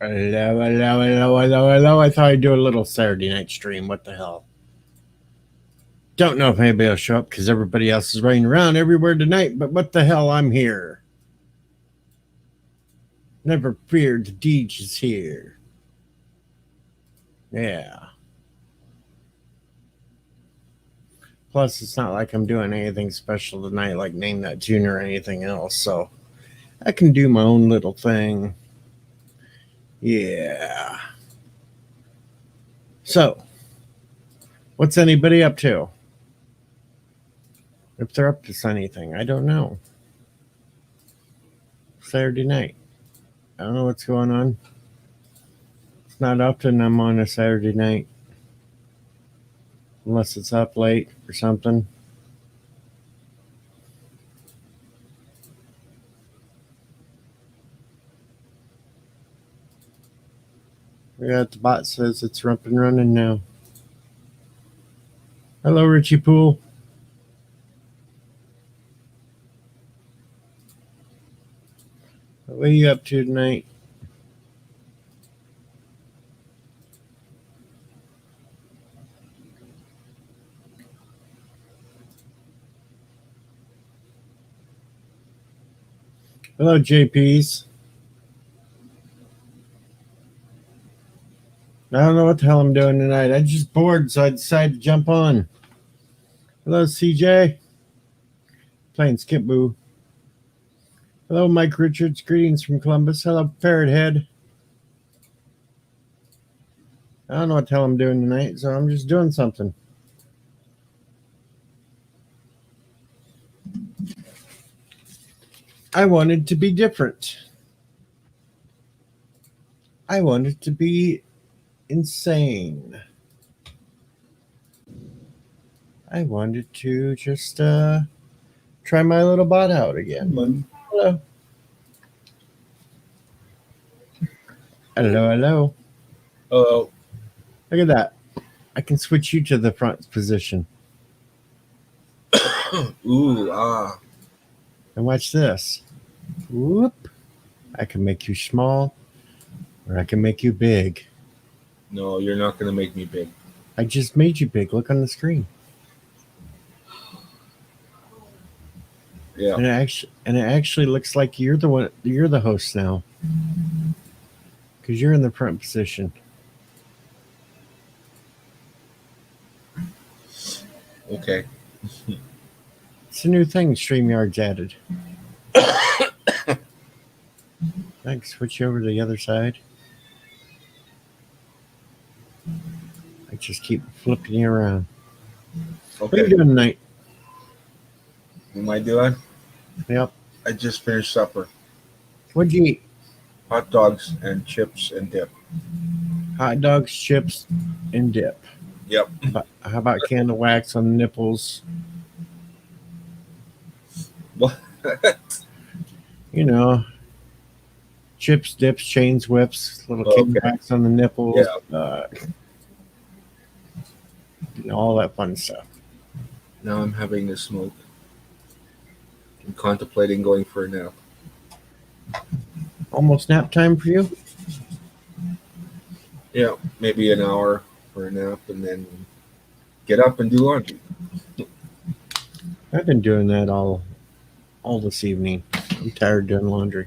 Hello, hello, hello, hello, hello. I thought I'd do a little Saturday night stream. What the hell? Don't know if anybody will show up because everybody else is running around everywhere tonight, but what the hell? I'm here. Never feared, the Deej is here. Yeah. Plus, it's not like I'm doing anything special tonight, like Name That Tune or anything else, so I can do my own little thing. Yeah. So, what's anybody up to? If they're up to anything, I don't know. Saturday night. I don't know what's going on. It's not often I'm on a Saturday night. Unless it's up late or something. We got the bot says it's up and running now. Hello, Richie Poole. What are you up to tonight? Hello, JPs. I don't know what the hell I'm doing tonight. I'm just bored, so I decided to jump on. Hello, CJ. Playing Skip Boo. Hello, Mike Richards. Greetings from Columbus. Hello, Parrot Head. I don't know what the hell I'm doing tonight, so I'm just doing something. I wanted to be different. I wanted to be insane. I wanted to just try my little bot out again. Hello. Hello, hello. Hello. Look at that. I can switch you to the front position. Ooh, ah. And watch this. Whoop. I can make you small or I can make you big. No, you're not going to make me big. I just made you big. Look on the screen. Yeah. And it actually looks like you're the host now. Because you're in the front position. Okay. It's a new thing StreamYard's added. I can switch you over to the other side. I just keep flipping you around. Okay. What are you doing tonight? What am I doing? Yep. I just finished supper. What'd you eat? Hot dogs and chips and dip. Hot dogs, chips, and dip. Yep. How about candle wax on the nipples? What? You know, chips, dips, chains, whips, little candle wax on the nipples. Yeah. All that fun stuff. Now I'm having a smoke. I'm contemplating going for a nap. Almost nap time for you? Yeah, maybe an hour for a nap and then get up and do laundry. I've been doing that all this evening. I'm tired doing laundry.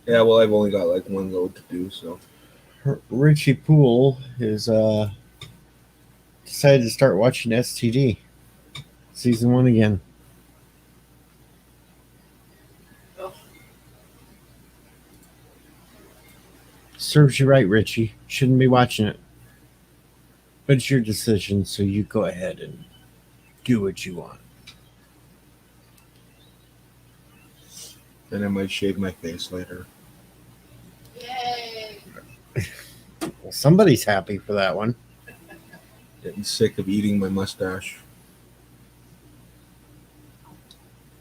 Yeah, well, I've only got like one load to do, so. Richie Poole is decided to start watching STD season 1 again. Serves you right, Richie. Shouldn't be watching it. But it's your decision, so you go ahead and do what you want. Then I might shave my face later. Yay! Well, somebody's happy for that one. Getting sick of eating my mustache.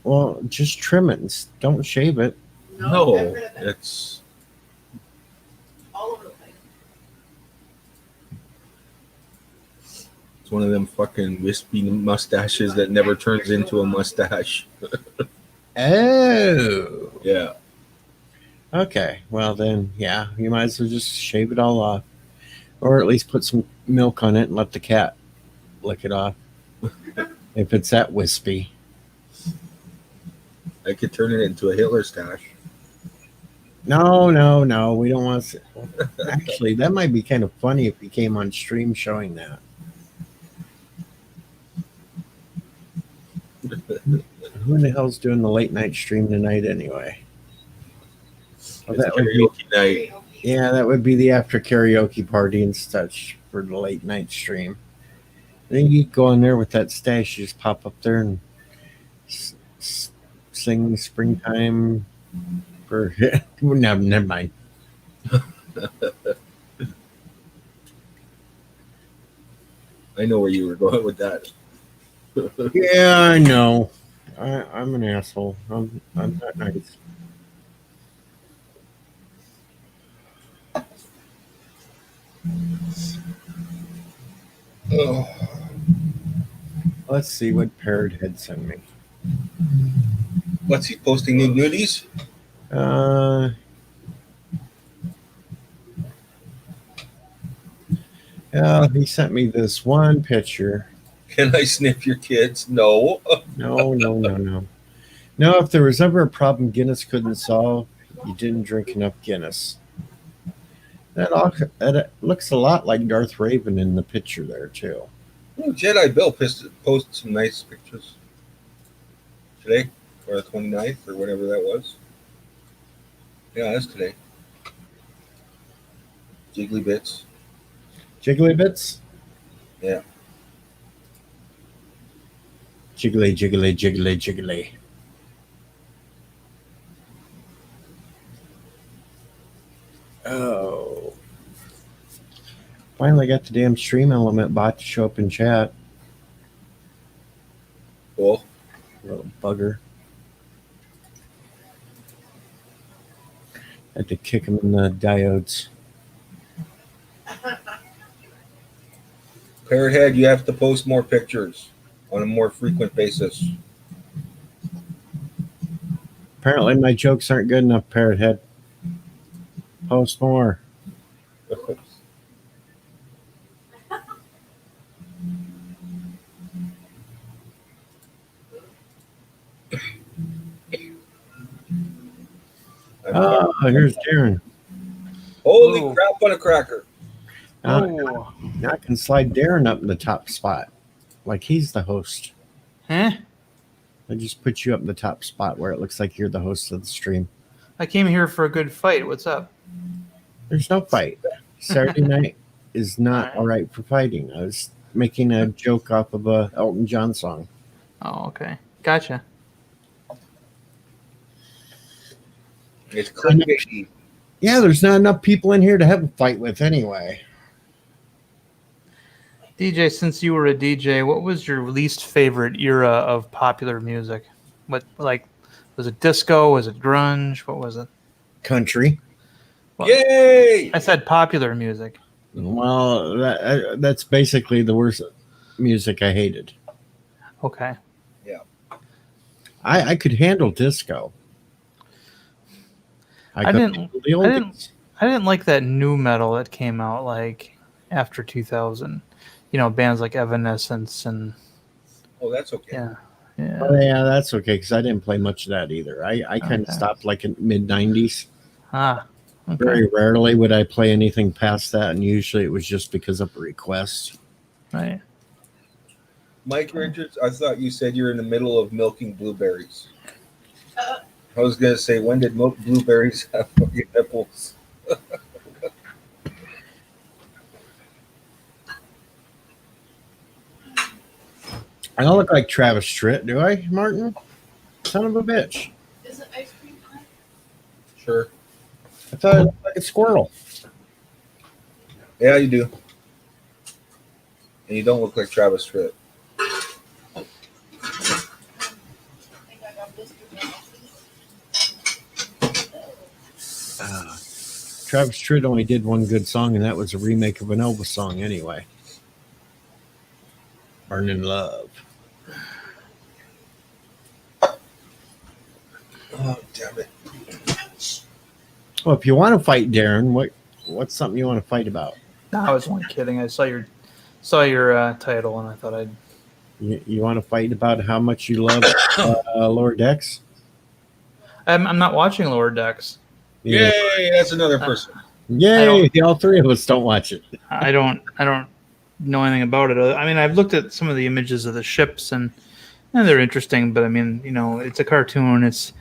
Well, just trim it. Don't shave it. No, get rid of it. it's All over the place. it's one of them fucking wispy mustaches that never turns into a mustache. Oh. Yeah. Okay. Well, then, yeah, you might as well just shave it all off. Or at least put some milk on it and let the cat lick it off. If it's that wispy. I could turn it into a Hitler stash. No. We don't want to. Actually, that might be kind of funny if he came on stream showing that. Who in the hell's doing the late night stream tonight anyway? Well, It's that would be, karaoke night. yeah, that would be the after karaoke party and such for the late night stream. Then you go in there with that stash, you just pop up there and sing springtime for. No, never mind. I know where you were going with that. Yeah, I know. I'm an asshole. I'm not nice. Oh. Let's see what Parrot had sent me. What's he posting new nudies? He sent me this one picture. Can I sniff your kids? No. No. No, if there was ever a problem Guinness couldn't solve, you didn't drink enough Guinness. That looks a lot like Darth Raven in the picture there, too. Oh, Jedi Bill posted some nice pictures today, or the 29th, or whatever that was. Yeah, that's today. Jiggly Bits. Jiggly bits? Yeah. Jiggly. Oh. Finally got the damn stream element bot to show up in chat. Cool. Little bugger. Had to kick him in the diodes. Parrot Head, you have to post more pictures on a more frequent basis. Apparently my jokes aren't good enough, Parrot Head. Post more. Oh, here's Darren. Holy Oh. crap on a cracker. Oh. Now I can slide Darren up in the top spot. Like he's the host. Huh? I just put you up in the top spot where it looks like you're the host of the stream. I came here for a good fight. What's up? There's no fight. Saturday night is not Alright. all right for fighting. I was making a joke off of a Elton John song. Oh, okay. Gotcha. It's clickbaity. Yeah, there's not enough people in here to have a fight with anyway. DJ, since you were a DJ, what was your least favorite era of popular music? What, like, was it disco? Was it grunge? What was it? Country. Well, Yay! I said popular music. Well, that's basically the worst music I hated. Okay. I could handle disco. I could didn't- handle the I didn't- oldies. I didn't like that new metal that came out like after 2000. You know, bands like Evanescence and Oh, that's okay. yeah. Oh, yeah, that's okay because I didn't play much of that either. I kind of Okay. stopped like in mid 90s. Ah. Okay. Very rarely would I play anything past that, and usually it was just because of a request. Right. Mike Richards, I thought you said you're in the middle of milking blueberries. I was going to say, when did milk blueberries have fucking nipples? I don't look like Travis Tritt, do I, Martin? Son of a bitch. Is it ice cream time? Sure. I thought I looked like a squirrel. Yeah, you do. And you don't look like Travis Tritt. I think I got blistered now. Travis Tritt only did one good song, and that was a remake of an Elvis song anyway. Burning Love. damn it. Well, if you want to fight, Darren, what's something you want to fight about? No, I was only kidding. I saw your title, and I thought I'd. You want to fight about how much you love Lower Decks? I'm not watching Lower Decks. Yeah. Yay, that's another person. Yay! All three of us don't watch it. I don't know anything about it. I mean, I've looked at some of the images of the ships, and they're interesting. But I mean, it's a cartoon. It's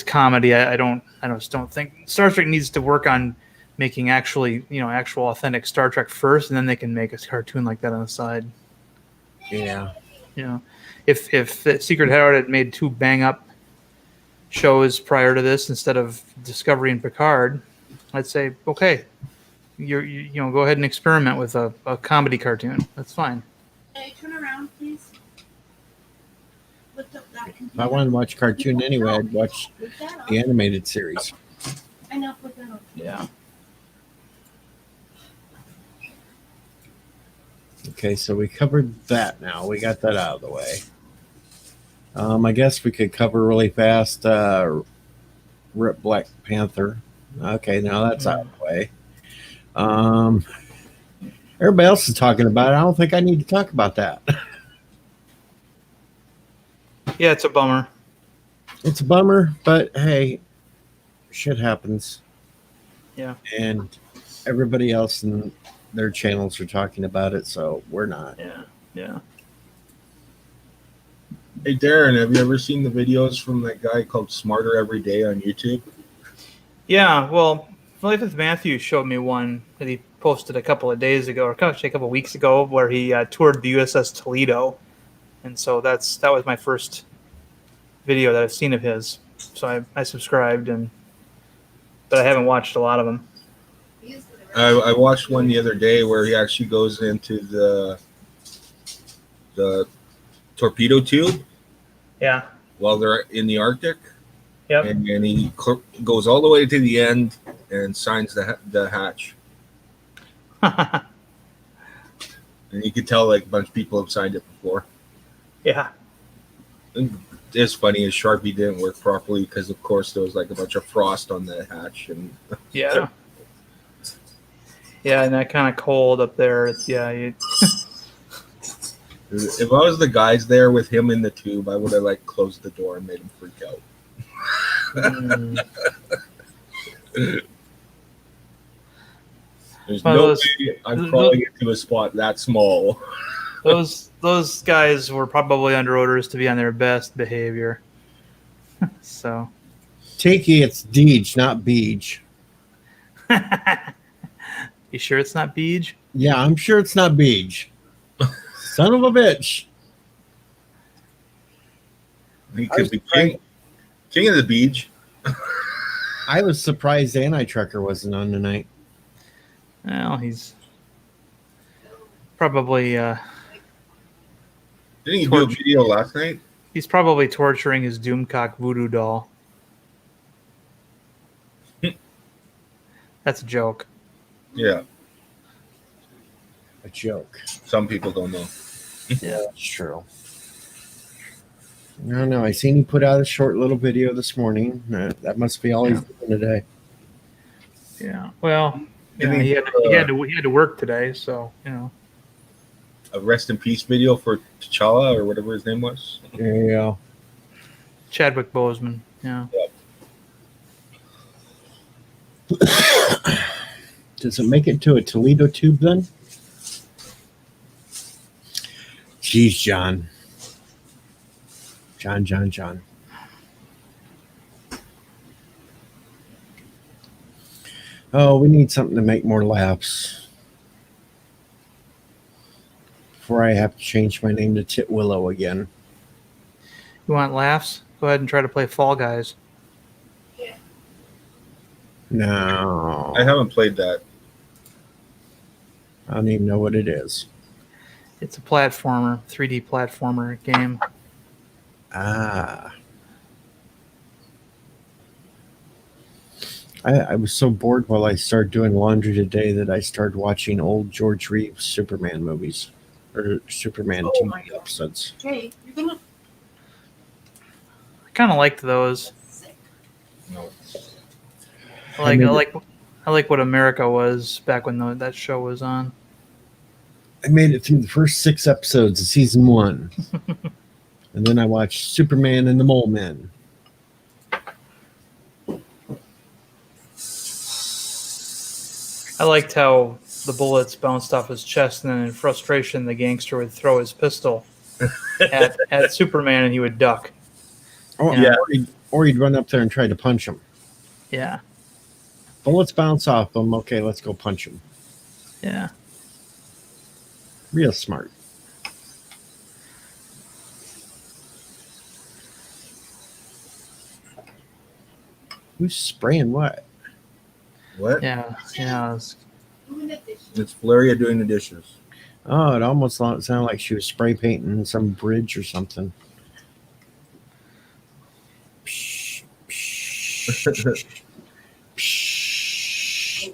comedy. I just don't think Star Trek needs to work on making actual authentic Star Trek first, and then they can make a cartoon like that on the side. Yeah. If the Secret Herald had made 2 bang up shows prior to this instead of Discovery and Picard, I'd say okay, you go ahead and experiment with a comedy cartoon. That's fine. Hey, turn around, please. Lift up that computer. If I wanted to watch cartoon anyway, I'd watch Lift that up. the animated series. I know, put that up. Yeah. Okay, so we covered that now. We got that out of the way. I guess we could cover really fast Rip Black Panther. Okay, now that's out of the way. Everybody else is talking about it. I don't think I need to talk about that. Yeah, it's a bummer. It's a bummer, but hey, shit happens. Yeah. And everybody else in their channels are talking about it, so we're not. Yeah. Hey, Darren, have you ever seen the videos from that guy called Smarter Every Day on YouTube? Yeah, well, Life with Matthew showed me one that he posted a couple of days ago, or actually a couple of weeks ago, where he toured the USS Toledo, and so that was my first video that I've seen of his. So I subscribed, but I haven't watched a lot of them. I watched one the other day where he actually goes into the torpedo tube. Yeah. While they're in the Arctic. Yep. And he goes all the way to the end and signs the hatch. And you could tell like a bunch of people have signed it before. Yeah. And it's funny, his Sharpie didn't work properly because, of course, there was like a bunch of frost on the hatch. And Yeah. Yeah, and that kind of cold up there. If I was the guys there with him in the tube, I would have like closed the door and made him freak out. There's no way I'm crawling into a spot that small. Those guys were probably under orders to be on their best behavior. So, Takey, it's Deej, not Beej. You sure it's not Beej? Yeah, I'm sure it's not Beej. Son of a bitch. He could be king of the beach. I was surprised Anti-Trucker wasn't on tonight. Well, he's probably Didn't he do a video last night? He's probably torturing his Doomcock voodoo doll. That's a joke. Yeah. A joke. Some people don't know. Yeah, that's true. I don't know. I seen he put out a short little video this morning. That must be all he's doing today. Yeah. Well, he had to work today, so A rest in peace video for T'Challa or whatever his name was. Yeah. Chadwick Boseman. Yeah. Does it make it to a Toledo tube then? Jeez, John. John. Oh, we need something to make more laughs. Before I have to change my name to Titwillow again. You want laughs? Go ahead and try to play Fall Guys. No. I haven't played that. I don't even know what it is. It's a platformer, 3D platformer game. Ah. I was so bored while I started doing laundry today that I started watching old George Reeves Superman movies. Or Superman TV episodes. Jay, you're gonna I kind of liked those. sick. No. I like what America was back when that show was on. I made it through the first 6 episodes of season 1. And then I watched Superman and the Mole Men. I liked how the bullets bounced off his chest, and then in frustration, the gangster would throw his pistol at Superman, and he would duck. Oh, Yeah. Or he'd run up there and try to punch him. Yeah, Bullets bounce off him. Okay, let's go punch him. yeah. Real smart. Who's spraying what? What? Yeah. Doing the dishes. It's Valeria doing the dishes. Oh, it almost sounded like she was spray painting some bridge or something. Psh, psh, psh.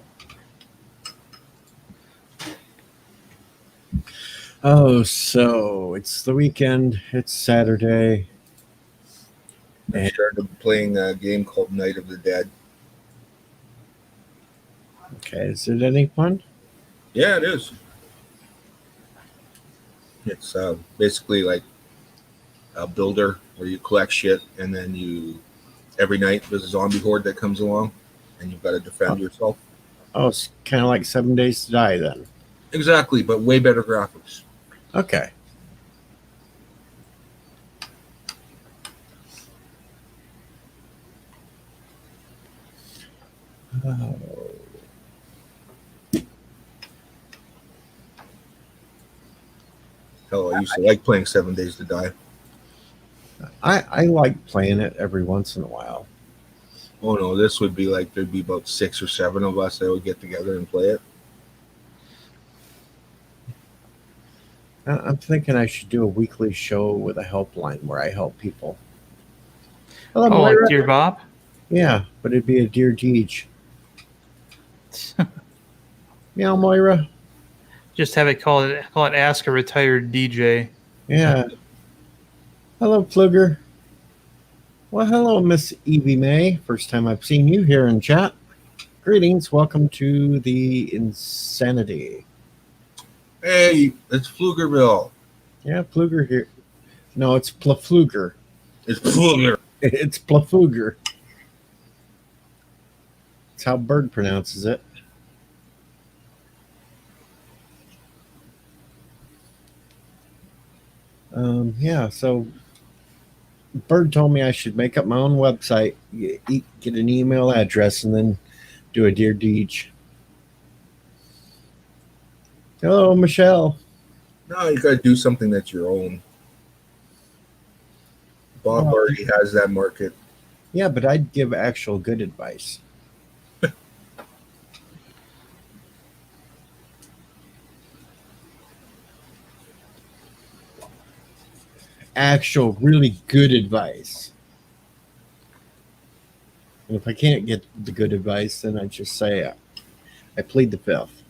Oh, so it's the weekend. It's Saturday. I started playing a game called Night of the Dead. Okay, is it any fun? Yeah, it is. It's basically like a builder where you collect shit, and then every night there's a zombie horde that comes along, and you've got to defend yourself. Oh, it's kind of like 7 Days to Die then. Exactly, but way better graphics. Okay. Oh. Hell, I used to like playing 7 Days to Die. I like playing it every once in a while. Oh no, this would be like there'd be about 6 or 7 of us that would get together and play it. I'm thinking I should do a weekly show with a helpline where I help people. Hello, Oh, like Moira. Dear Bob? Yeah, but it'd be a Dear Deej. Meow, Moira. Just have it call it Ask a Retired DJ. Yeah. Hello, Pfluger. Well, hello, Miss Evie May. First time I've seen you here in chat. Greetings. Welcome to the Insanity. Hey, it's Pflugerville. Yeah, Pfluger here. No, it's Plafluger. It's Pfluger. It's Plafluger. That's how Bird pronounces it. Yeah, so Bird told me I should make up my own website, get an email address, and then do a Dear Deej. Hello, Michelle. No, you got to do something that's your own. Bob already has that market. Yeah, but I'd give actual good advice. Actual, really good advice. And if I can't get the good advice, then I just say I plead the fifth.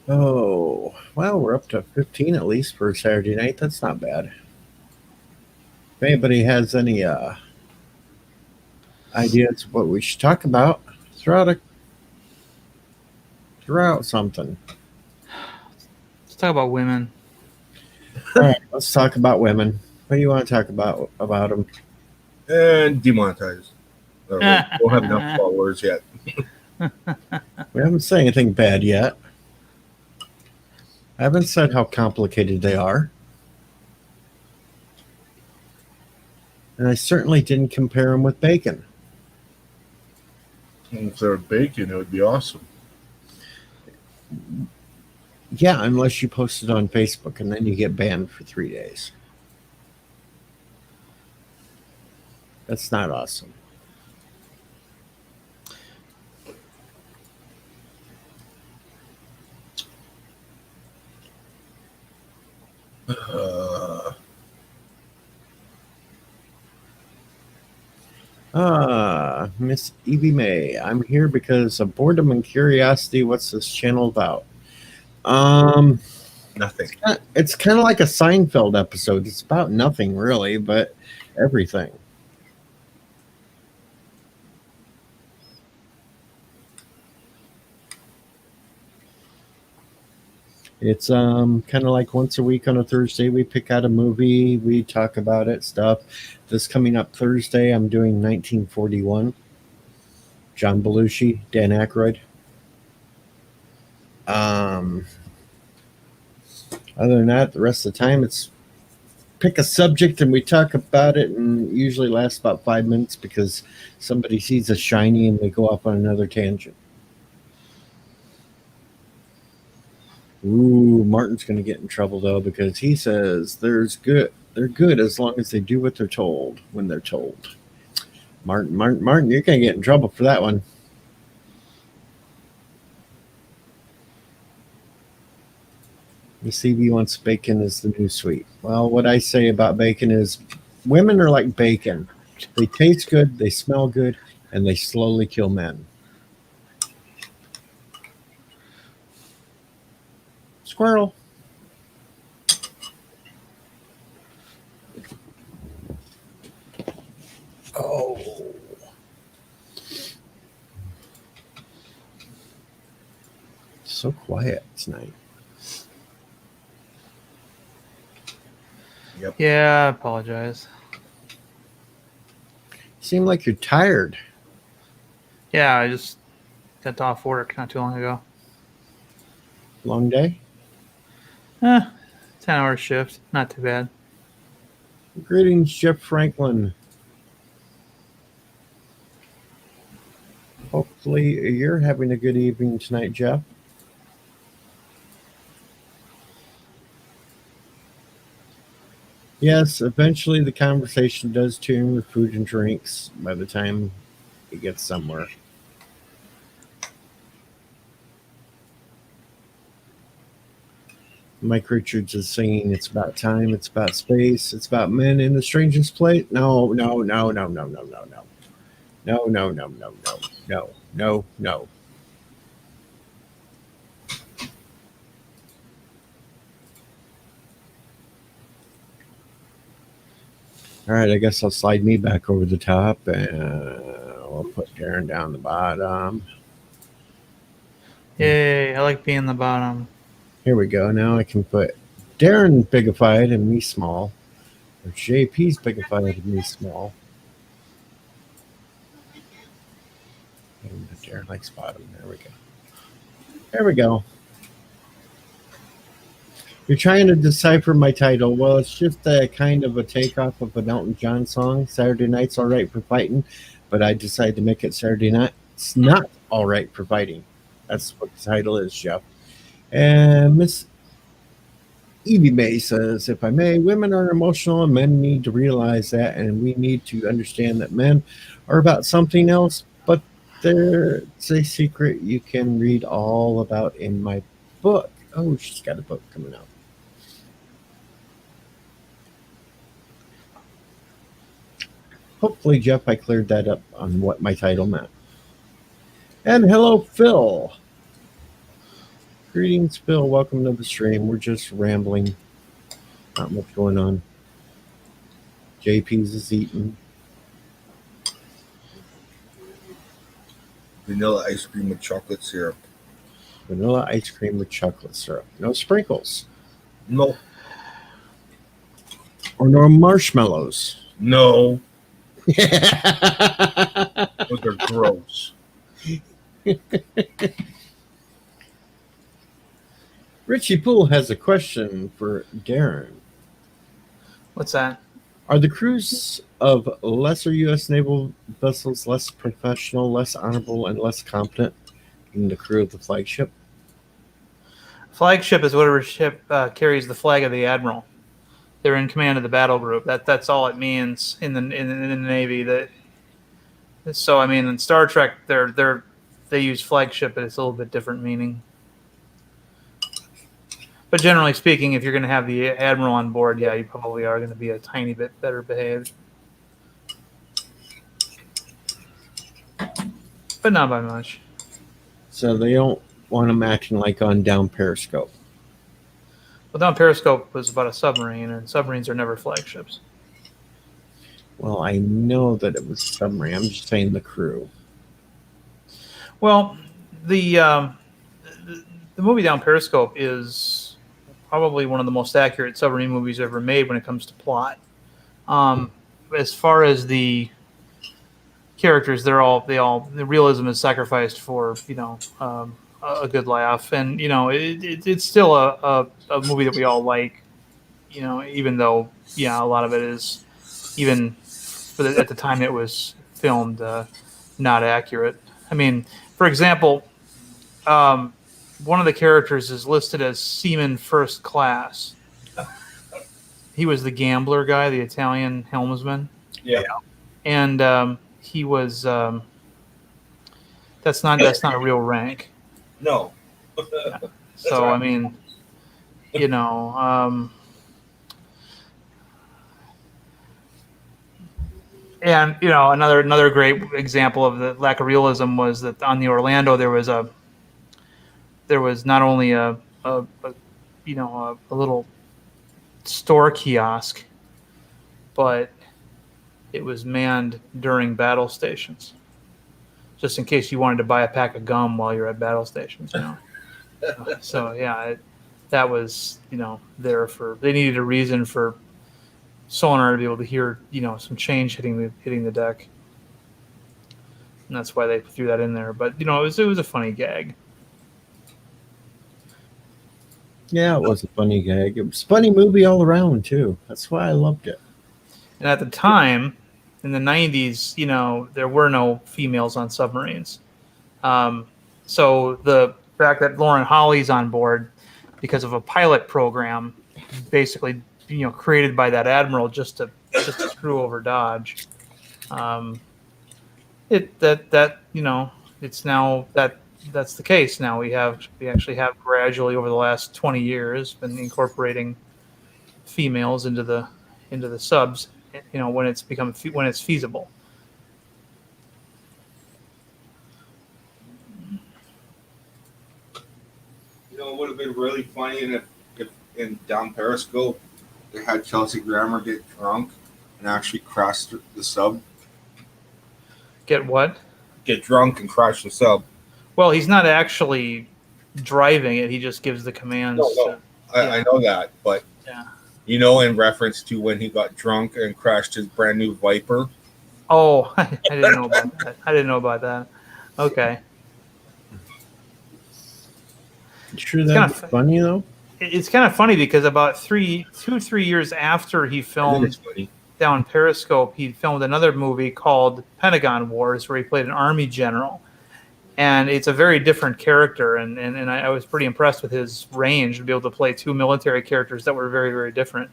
Oh, well, we're up to 15 at least for Saturday night. That's not bad. If anybody has any ideas of what we should talk about, throw out something. Let's talk about women. All right, let's talk about women. What do you want to talk about them? And demonetized. Don't have enough followers yet. We haven't said anything bad yet. I haven't said how complicated they are. And I certainly didn't compare them with bacon. If they're bacon, it would be awesome. Yeah, unless you post it on Facebook and then you get banned for 3 days. That's not awesome. Miss Evie May, I'm here because of boredom and curiosity. What's this channel about? Nothing. It's kind of like a Seinfeld episode. It's about nothing really, but everything. It's kind of like once a week on a Thursday we pick out a movie, we talk about it, stuff. This coming up Thursday, I'm doing 1941. John Belushi, Dan Aykroyd. Other than that, the rest of the time it's pick a subject and we talk about it, and usually lasts about 5 minutes because somebody sees a shiny and they go off on another tangent. Ooh, Martin's going to get in trouble though because he says they're good as long as they do what they're told when they're told. Martin, you're going to get in trouble for that one. The CV wants bacon is the new sweet. Well, what I say about bacon is women are like bacon. They taste good, they smell good, and they slowly kill men. Squirrel. Oh. So quiet tonight. Yep. Yeah, I apologize. Seem like you're tired. Yeah, I just got off work not too long ago. Long day? 10-hour shift. Not too bad. Greetings, Jeff Franklin. Hopefully you're having a good evening tonight, Jeff. Yes, eventually the conversation does turn with food and drinks by the time it gets somewhere. Mike Richards is singing, it's about time, it's about space, it's about men in the strangest place. No. No. All right, I guess I'll slide me back over the top and we'll put Darren down the bottom. Yay, I like being the bottom. Here we go. Now I can put Darren bigified and me small, or JP's bigified and me small. And Darren likes bottom. There we go. There we go. You're trying to decipher my title. Well, it's just a kind of a takeoff of an Elton John song. Saturday Night's All Right for Fighting, but I decided to make it Saturday Night. It's not all right for fighting. That's what the title is, Jeff. And Miss Evie May says, if I may, women are emotional and men need to realize that, and we need to understand that men are about something else, but there's a secret you can read all about in my book. Oh, she's got a book coming out. Hopefully, Jeff, I cleared that up on what my title meant. And hello, Phil. Greetings, Phil. Welcome to the stream. We're just rambling. Not much going on. JP's is eating. Vanilla ice cream with chocolate syrup. Vanilla ice cream with chocolate syrup. No sprinkles. No. Or no marshmallows. No. Those are gross. Richie Poole has a question for Darren. What's that? Are the crews of lesser U.S. naval vessels less professional, less honorable, and less competent than the crew of the flagship? Flagship is whatever ship carries the flag of the admiral. They're in command of the battle group. That's all it means in the Navy. So I mean, in Star Trek, they use flagship, but it's a little bit different meaning. But generally speaking, if you're going to have the admiral on board, yeah, you probably are going to be a tiny bit better behaved, but not by much. So they don't want them acting like on down Periscope. Well, down Periscope was about a submarine, and submarines are never flagships. Well, I know that it was submarine. I'm just saying the crew. Well, the movie Down Periscope is probably one of the most accurate submarine movies ever made when it comes to plot. As far as the characters, the realism is sacrificed for a good laugh, and it's still a movie that we all like. Even though a lot of it is even at the time it was filmed not accurate. I mean, for example, one of the characters is listed as Seaman First Class. He was the gambler guy, the Italian helmsman. Yeah. And he was that's not a real rank. No. So right. I mean, and another great example of the lack of realism was that on the Orlando there was not only a little store kiosk, but it was manned during battle stations, just in case you wanted to buy a pack of gum while you're at battle stations. So yeah, that was there for, they needed a reason for sonar to be able to hear some change hitting the deck, and that's why they threw that in there. But it was a funny gag. Yeah, it was a funny gag. It was a funny movie all around too. That's why I loved it. And at the time, in the 90s, there were no females on submarines. So the fact that Lauren Holly's on board because of a pilot program, basically, created by that admiral just to screw over Dodge. It's now that's the case. Now we actually have gradually over the last 20 years been incorporating females into the subs, when it's feasible. It would have been really funny if in Down Periscope they had Chelsea Grammer get drunk and actually crash the sub. Get what? Get drunk and crash the sub. Well, he's not actually driving it. He just gives the commands. No. I know that, but in reference to when he got drunk and crashed his brand new Viper. Oh, I didn't know about that. Okay. Sure, that's funny though. It's kind of funny because about 3 years after he filmed Down Periscope, he filmed another movie called Pentagon Wars, where he played an army general, and it's a very different character. And I was pretty impressed with his range to be able to play two military characters that were very, very different.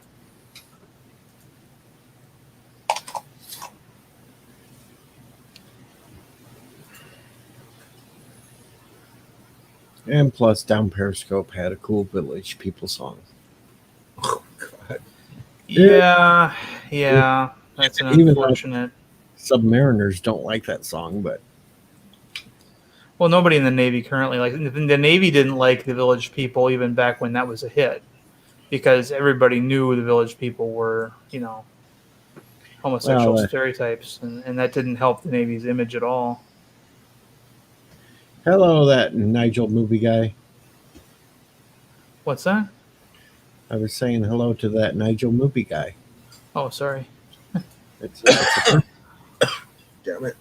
And plus, Down Periscope had a cool Village People song. Oh, God. Yeah. That's unfortunate. Submariners don't like that song, but well, nobody in the Navy currently the Navy didn't like the Village People even back when that was a hit, because everybody knew the Village People were homosexual stereotypes, and that didn't help the Navy's image at all. Hello, that Nigel movie guy. What's that? I was saying hello to that Nigel movie guy. Oh, sorry. It's Damn it.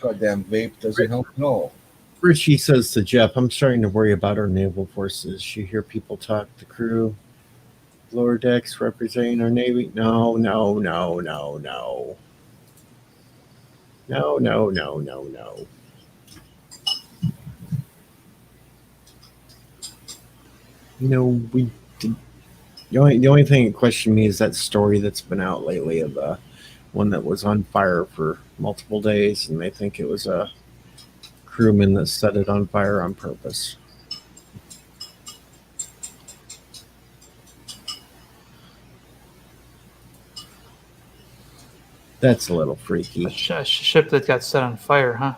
Goddamn vape doesn't help at all. Richie says to Jeff, I'm starting to worry about our naval forces. You hear people talk, the crew, lower decks representing our Navy. No. We did. The only thing that questioned me is that story that's been out lately of the one that was on fire for multiple days, and they think it was a crewman that set it on fire on purpose. That's a little freaky. A ship that got set on fire, huh?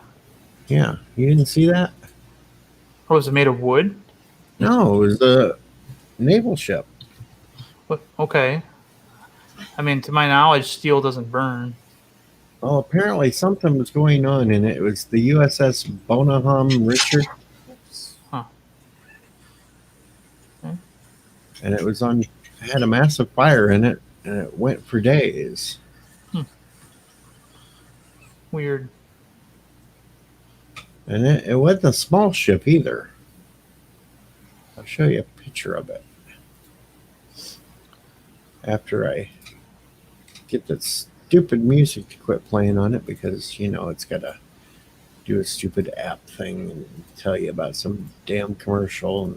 Yeah, you didn't see that? Oh, was it made of wood? No, it was a naval ship. What? Okay. I mean, to my knowledge, steel doesn't burn. Well, apparently something was going on in it. It was the USS Bonaham Richard. Huh. Okay. And it was on, had a massive fire in it, and it went for days. Weird. And it wasn't a small ship either. I'll show you a picture of it after I get this stupid music to quit playing on it, because it's got to do a stupid app thing and tell you about some damn commercial.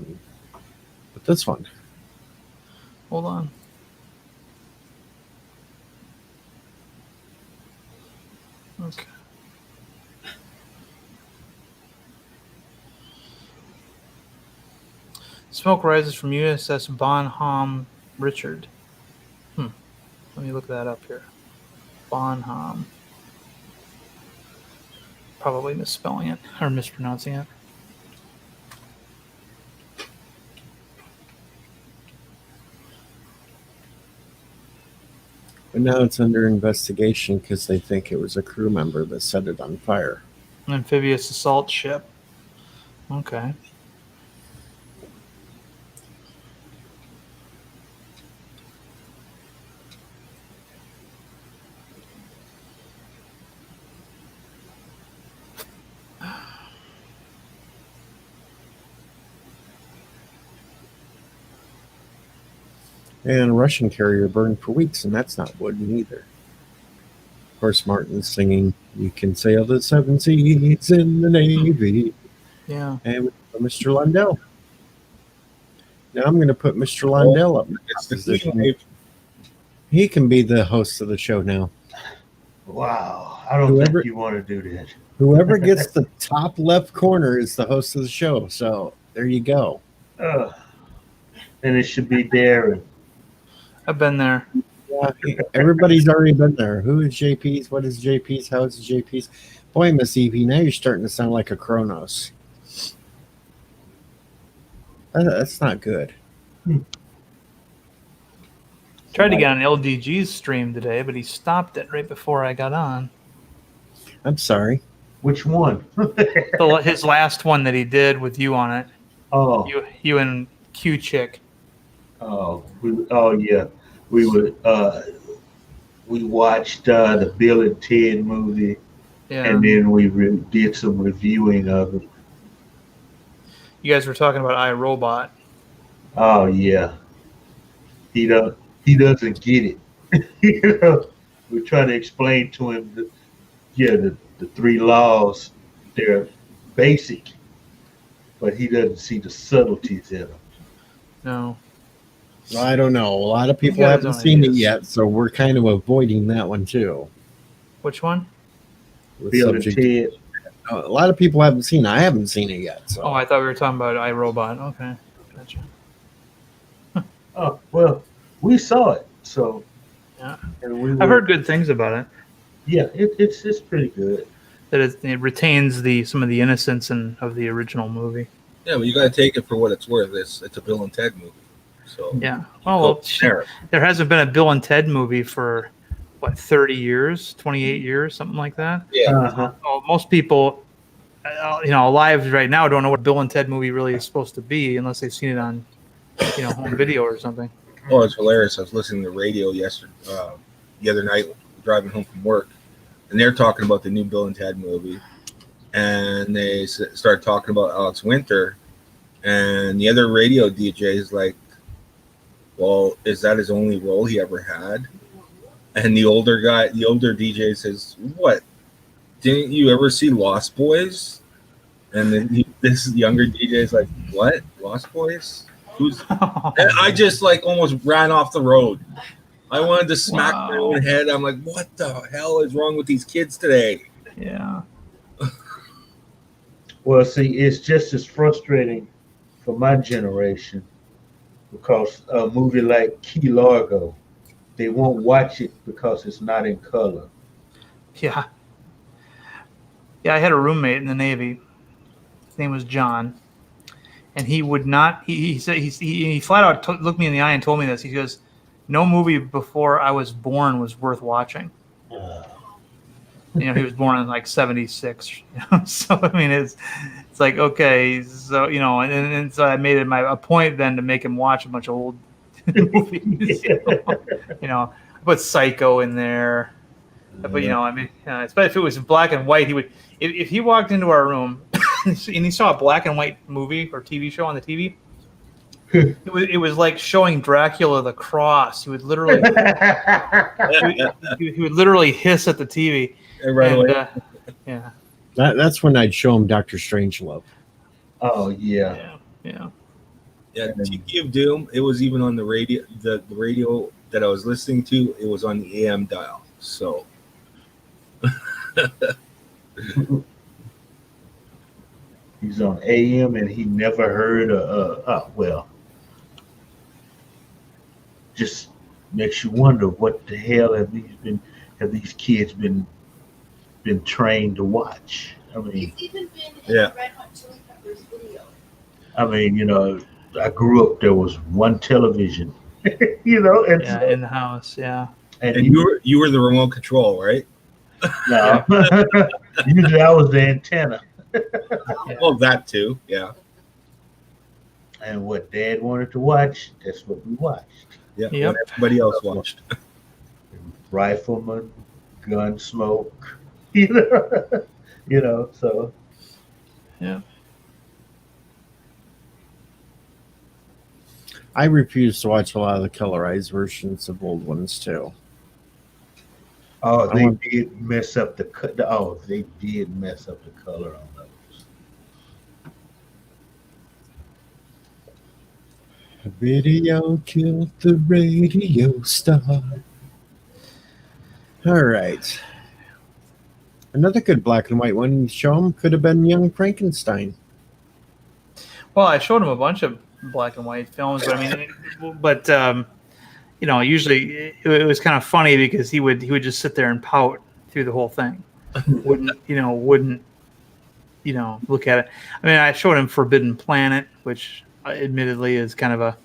But this one, Hold on. Okay. Smoke rises from USS Bonham Richard. Let me look that up here. Bonham. Probably misspelling it or mispronouncing it. but now it's under investigation because they think it was a crew member that set it on fire. An amphibious assault ship. Okay. And a Russian carrier burned for weeks, and that's not wooden either. Of course, Martin's singing, "You can sail the 7 seas in the Navy." Yeah. And Mr. Lundell. Now I'm going to put Mr. Lundell up. It's the Position. Queen Wave. He can be the host of the show now. Wow. I don't Whoever- think you want to do that. Whoever gets the top left corner is the host of the show. So there you go. And it should be Darren. I've been there. Yeah, everybody's already been there. Who is JP's? What is JP's? How is JP's? Boy, Miss Evie, now you're starting to sound like a Kronos. That's not good. Tried to get on LDG's stream today, but he stopped it right before I got on. I'm sorry. Which one? His last one that he did with you on it. Oh, You and Q Chick. yeah. We watched the Bill and Ted movie, Yeah. and then we did some reviewing of it. You guys were talking about iRobot. Oh yeah. He doesn't get it. We're trying to explain to him that, the 3 laws, they're basic, but he doesn't see the subtleties in them. No. Well, I don't know. A lot of people He's got his haven't own seen it ideas. yet, so we're kind of avoiding that one too. Which one? With Bill and subject- Ted. A lot of people haven't seen it. I haven't seen it yet. So Oh, I thought we were talking about iRobot. Okay. Gotcha. Oh, well, we saw it, so. Yeah. And I've heard good things about it. Yeah, it's pretty good. That it retains some of the innocence of the original movie. Yeah, but you got to take it for what it's worth. It's a Bill and Ted movie. So Yeah. Oh, well, there. there hasn't been a Bill and Ted movie for, 30 years, 28 years, something like that? Yeah. Uh-huh. Well, most people, alive right now don't know what Bill and Ted movie really is supposed to be unless they've seen it on, home video or something. Oh, it's hilarious. I was listening to the radio the other night, driving home from work, and they're talking about the new Bill and Ted movie, and they started talking about Alex Winter, and the other radio DJ is like, "Well, is that his only role he ever had?" And the older DJ says, "What? Didn't you ever see Lost Boys?" And then this younger DJ is like, "What? Lost Boys? Who's?" And I just almost ran off the road. I wanted to smack my own head. I'm like, what the hell is wrong with these kids today? Yeah. Well, see, it's just as frustrating for my generation because a movie like Key Largo, they won't watch it because it's not in color. Yeah. Yeah, I had a roommate in the Navy. His name was John, and he would not. He said he flat out looked me in the eye and told me this. He goes, "No movie before I was born was worth watching." You know, he was born in like '76. You know? So I mean, it's like, okay, so you know, and so I made it a point then to make him watch a bunch of old movies. You know, I put Psycho in there. But you know, I mean, especially if it was in black and white, he would. If he walked into our room and he saw a black and white movie or TV show on the TV, it was like showing Dracula the Cross. He would literally he would literally hiss at the TV. Right away. Yeah. That's when I'd show him Dr. Strangelove. Oh yeah. Yeah. Tiki of Doom. It was even on the radio. The radio that I was listening to, it was on the AM dial. So. He's on AM and he never heard well. Just makes you wonder what the hell have these kids been trained to watch. I mean, He's even been in the Red Hot Chili Peppers video. I mean, you know, I grew up, there was one television, you know, and Yeah, so, in the house. Yeah. And you were the remote control, right? no, usually I was the antenna. Well, that too. Yeah. And what Dad wanted to watch, that's what we watched. Yeah. Yep. What everybody else watched. Rifleman, Gunsmoke, you know, so. Yeah. I refuse to watch a lot of the colorized versions of old ones too. Oh, they did mess up the they did mess up the color on those. Video killed the radio star. All right. Another good black and white one. Show him could have been Young Frankenstein. Well, I showed him a bunch of black and white films, but I mean, you know, usually it was kind of funny because he would just sit there and pout through the whole thing. wouldn't look at it. I mean, I showed him Forbidden Planet, which admittedly is kind of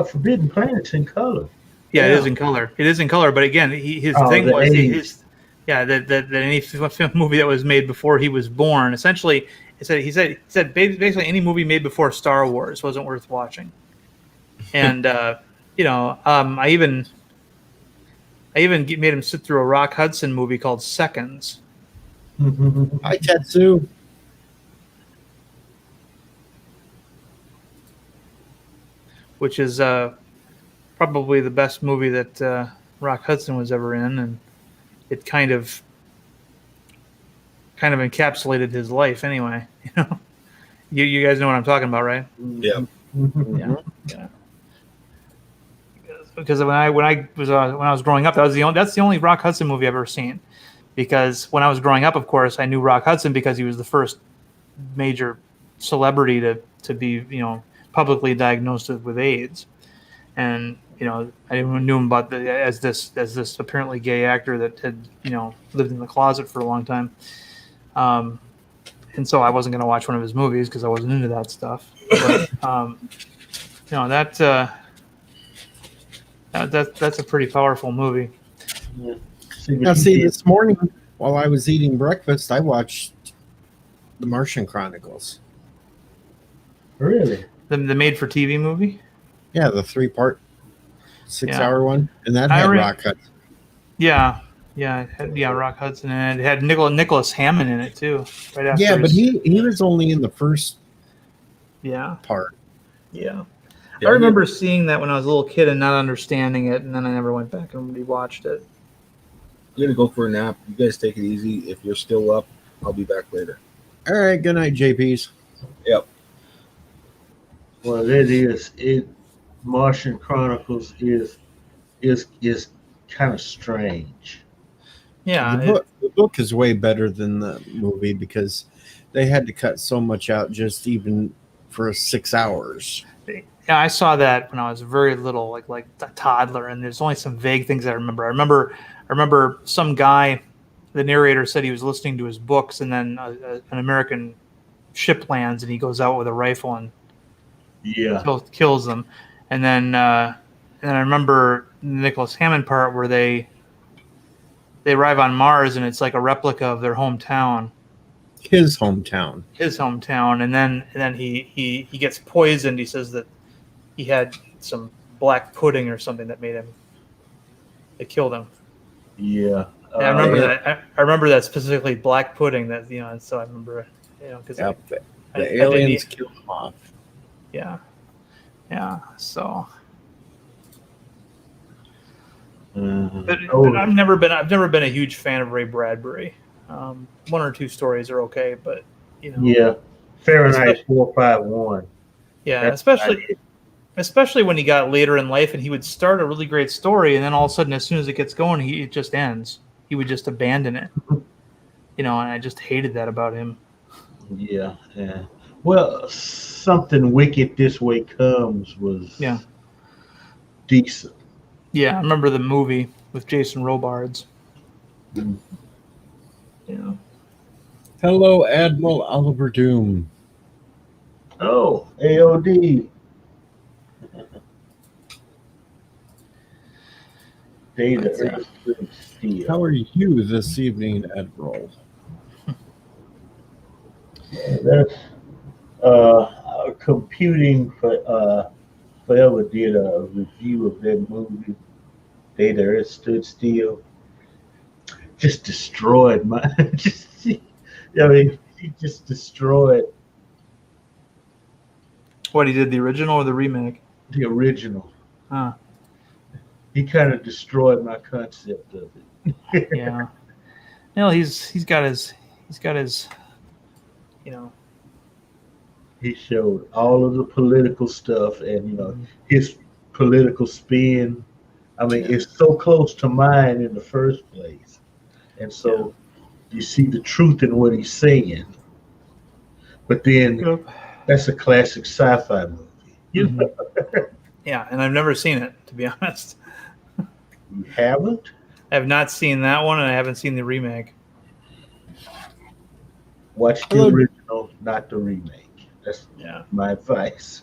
Forbidden Planet's in color. Yeah, it is in color. It is in color, but again, his thing was that any film movie that was made before he was born, essentially, he said basically any movie made before Star Wars wasn't worth watching. And I even made him sit through a Rock Hudson movie called Seconds. Hi, Tetsu. Which is probably the best movie that Rock Hudson was ever in, and it kind of encapsulated his life. Anyway, you know, you guys know what I'm talking about, right? Yeah. Yeah. Because when I was growing up, that's the only Rock Hudson movie I've ever seen. Because when I was growing up, of course, I knew Rock Hudson because he was the first major celebrity to be, you know, publicly diagnosed with AIDS, and you know, I knew him about as this apparently gay actor that had, you know, lived in the closet for a long time, and so I wasn't going to watch one of his movies because I wasn't into that stuff. But you know, that's a pretty powerful movie. Yeah. Now, see, this morning while I was eating breakfast, I watched The Martian Chronicles. Really? The made-for-TV movie? Yeah, the 3-part, 6-hour one, and that had Rock Hudson. Yeah, it had, Rock Hudson, and it had Nicholas Hammond in it too. Right after. Yeah, but he was only in the first part. Yeah. I remember seeing that when I was a little kid and not understanding it, and then I never went back and rewatched it. I'm gonna go for a nap. You guys take it easy. If you're still up, I'll be back later. All right, good night, JPs. Yep. Well, that is it. Martian Chronicles is kind of strange. Yeah, the book is way better than the movie because they had to cut so much out just even for 6 hours. Yeah, I saw that when I was very little, like a toddler, and there's only some vague things I remember. I remember some guy the narrator said he was listening to his books, and then an American ship lands, and he goes out with a rifle and Yeah. kills them. And then I remember the Nicholas Hammond part where they arrive on Mars, and it's like a replica of their hometown. His hometown. And then he gets poisoned. He says that he had some black pudding or something that killed him. Yeah. And I remember that. I remember that specifically, black pudding. That so I remember, because the aliens killed him off. Yeah. So, but I've never been a huge fan of Ray Bradbury. One or two stories are okay, but Yeah. Fahrenheit 451. Yeah, especially when he got later in life, and he would start a really great story, and then all of a sudden, as soon as it gets going, it just ends. He would just abandon it. And I just hated that about him. Yeah. Well, Something Wicked This Way Comes was decent. Yeah, I remember the movie with Jason Robards. Mm. Yeah. Hello, Admiral Oliver Doom. Oh, AOD. Data Earth stood still. How are you this evening, Admiral? That's Computing Forever did a review of that movie. Data Earth Stood Still. Just destroyed my. He just destroyed. What, he did, the original or the remake? The original. Huh. He kind of destroyed my concept of it. Yeah. He's got his. He showed all of the political stuff and his political spin. I mean, it's so close to mine in the first place, and so you see the truth in what he's saying. But then that's a classic sci-fi movie. Yeah, and I've never seen it, to be honest. You haven't? I have not seen that one, and I haven't seen the remake. Watch the original, not the remake. That's my advice.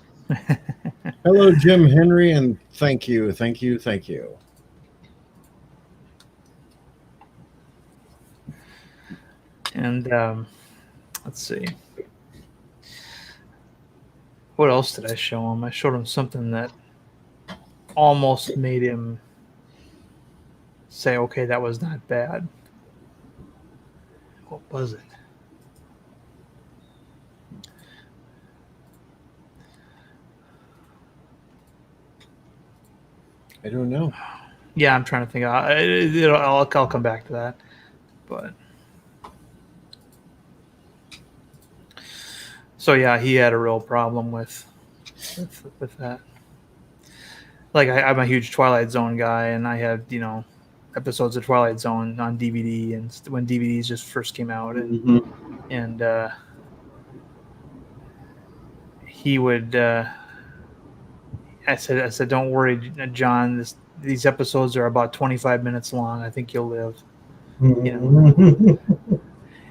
Hello, Jim Henry, and thank you. And let's see. What else did I show him? I showed him something that almost made him say, okay, that was not bad. What was it? I don't know. Yeah, I'm trying to think. I'll come back to that. But so yeah, he had a real problem with that. Like I'm a huge Twilight Zone guy, and I had episodes of Twilight Zone on DVD, and when DVDs just first came out, and he would. I said, don't worry, John. These episodes are about 25 minutes long. I think you'll live.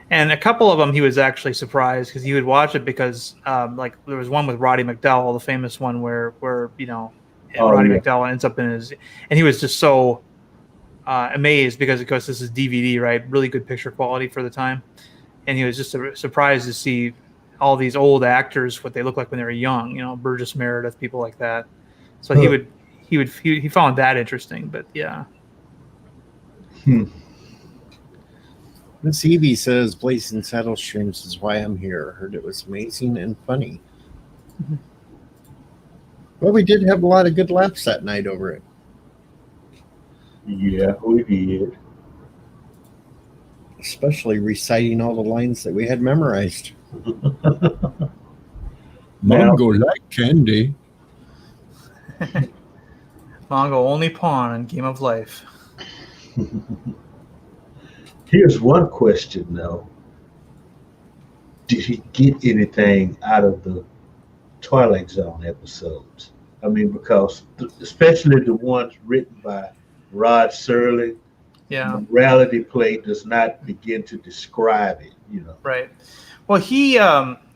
And a couple of them, he was actually surprised because he would watch it because, like, there was one with Roddy McDowall, the famous one where Roddy McDowall ends up in his, and he was just so amazed because, of course, this is DVD, right? Really good picture quality for the time, and he was just surprised to see all these old actors, what they look like when they were young. Burgess Meredith, people like that. So he found that interesting, but yeah. Miss Evie says Blazing Saddle Streams is why I'm here. Heard it was amazing and funny. Well, we did have a lot of good laughs that night over it. Yeah, we did. Especially reciting all the lines that we had memorized. Mango like candy. Mongo only pawn in Game of Life. Here's one question, though. Did he get anything out of the Twilight Zone episodes? I mean, because especially the ones written by Rod Serling Yeah. Morality play does not begin to describe it. Right. Well,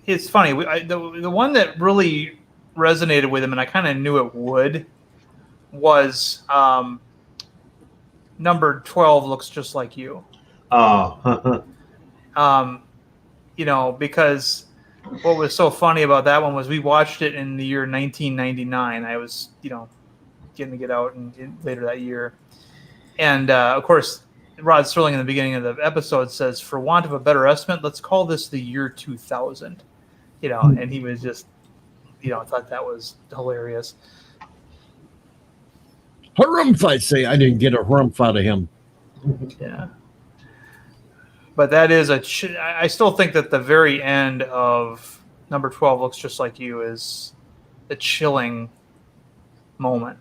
it's funny. The one that really resonated with him, and I kind of knew it would, was number 12 looks just like you. Uh, Because what was so funny about that one was we watched it in the year 1999. I was, getting to get out later that year. And, of course, Rod Serling in the beginning of the episode says, for want of a better estimate, let's call this the year 2000. And he was just, thought that was hilarious. Harumph, I say. I didn't get a harumph out of him. Yeah. But that is I still think that the very end of number 12 looks just like you is a chilling moment.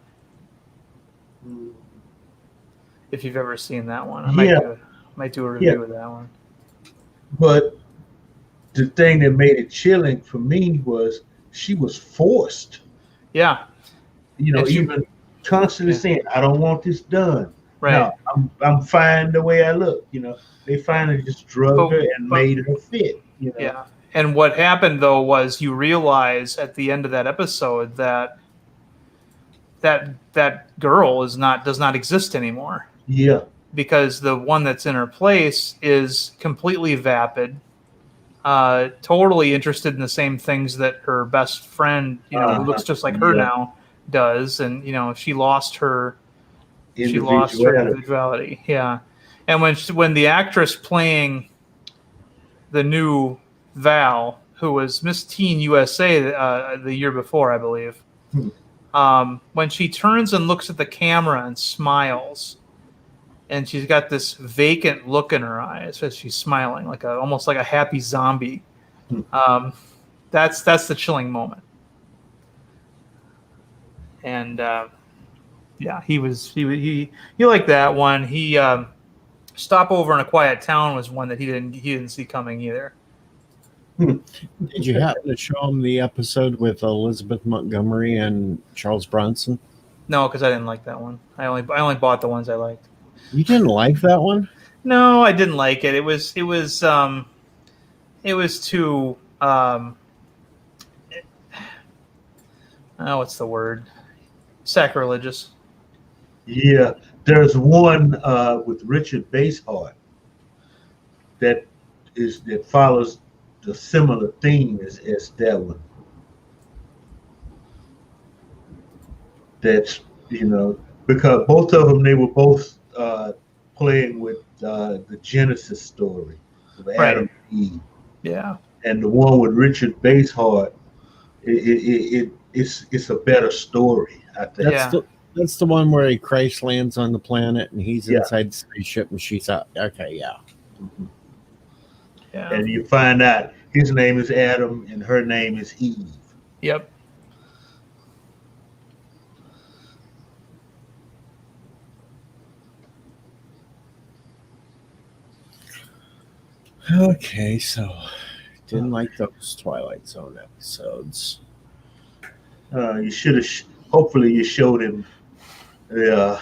If you've ever seen that one, I might do a review of that one. But the thing that made it chilling for me was she was forced. Yeah. Even constantly saying, "I don't want this done." Right. No, I'm fine the way I look. They finally just drugged her and made her fit. Yeah. And what happened though was you realize at the end of that episode that girl does not exist anymore. Yeah. Because the one that's in her place is completely vapid, totally interested in the same things that her best friend, who looks just like her now, does, and she lost her individuality. Yeah, and when the actress playing the new Val, who was Miss Teen USA the year before, I believe, when she turns and looks at the camera and smiles. And she's got this vacant look in her eyes as she's smiling, almost like a happy zombie. That's the chilling moment. And he liked that one. He Stop Over in a Quiet Town was one that he didn't see coming either. Did you happen to show him the episode with Elizabeth Montgomery and Charles Bronson? No, because I didn't like that one. I only bought the ones I liked. You didn't like that one? No, I didn't like it. It was too what's the word? Sacrilegious. Yeah, there's one with Richard Basehart that follows the similar theme as that one. That's because both of them, they were both playing with the Genesis story of Adam and Eve. Yeah. And the one with Richard Basehart, it's a better story, I think. That's the one where he crash lands on the planet and he's inside the spaceship and she's out. Okay, yeah. Mm-hmm. Yeah. And you find out his name is Adam and her name is Eve. Yep. Okay, so didn't like those Twilight Zone episodes. You should have. Hopefully, you showed him the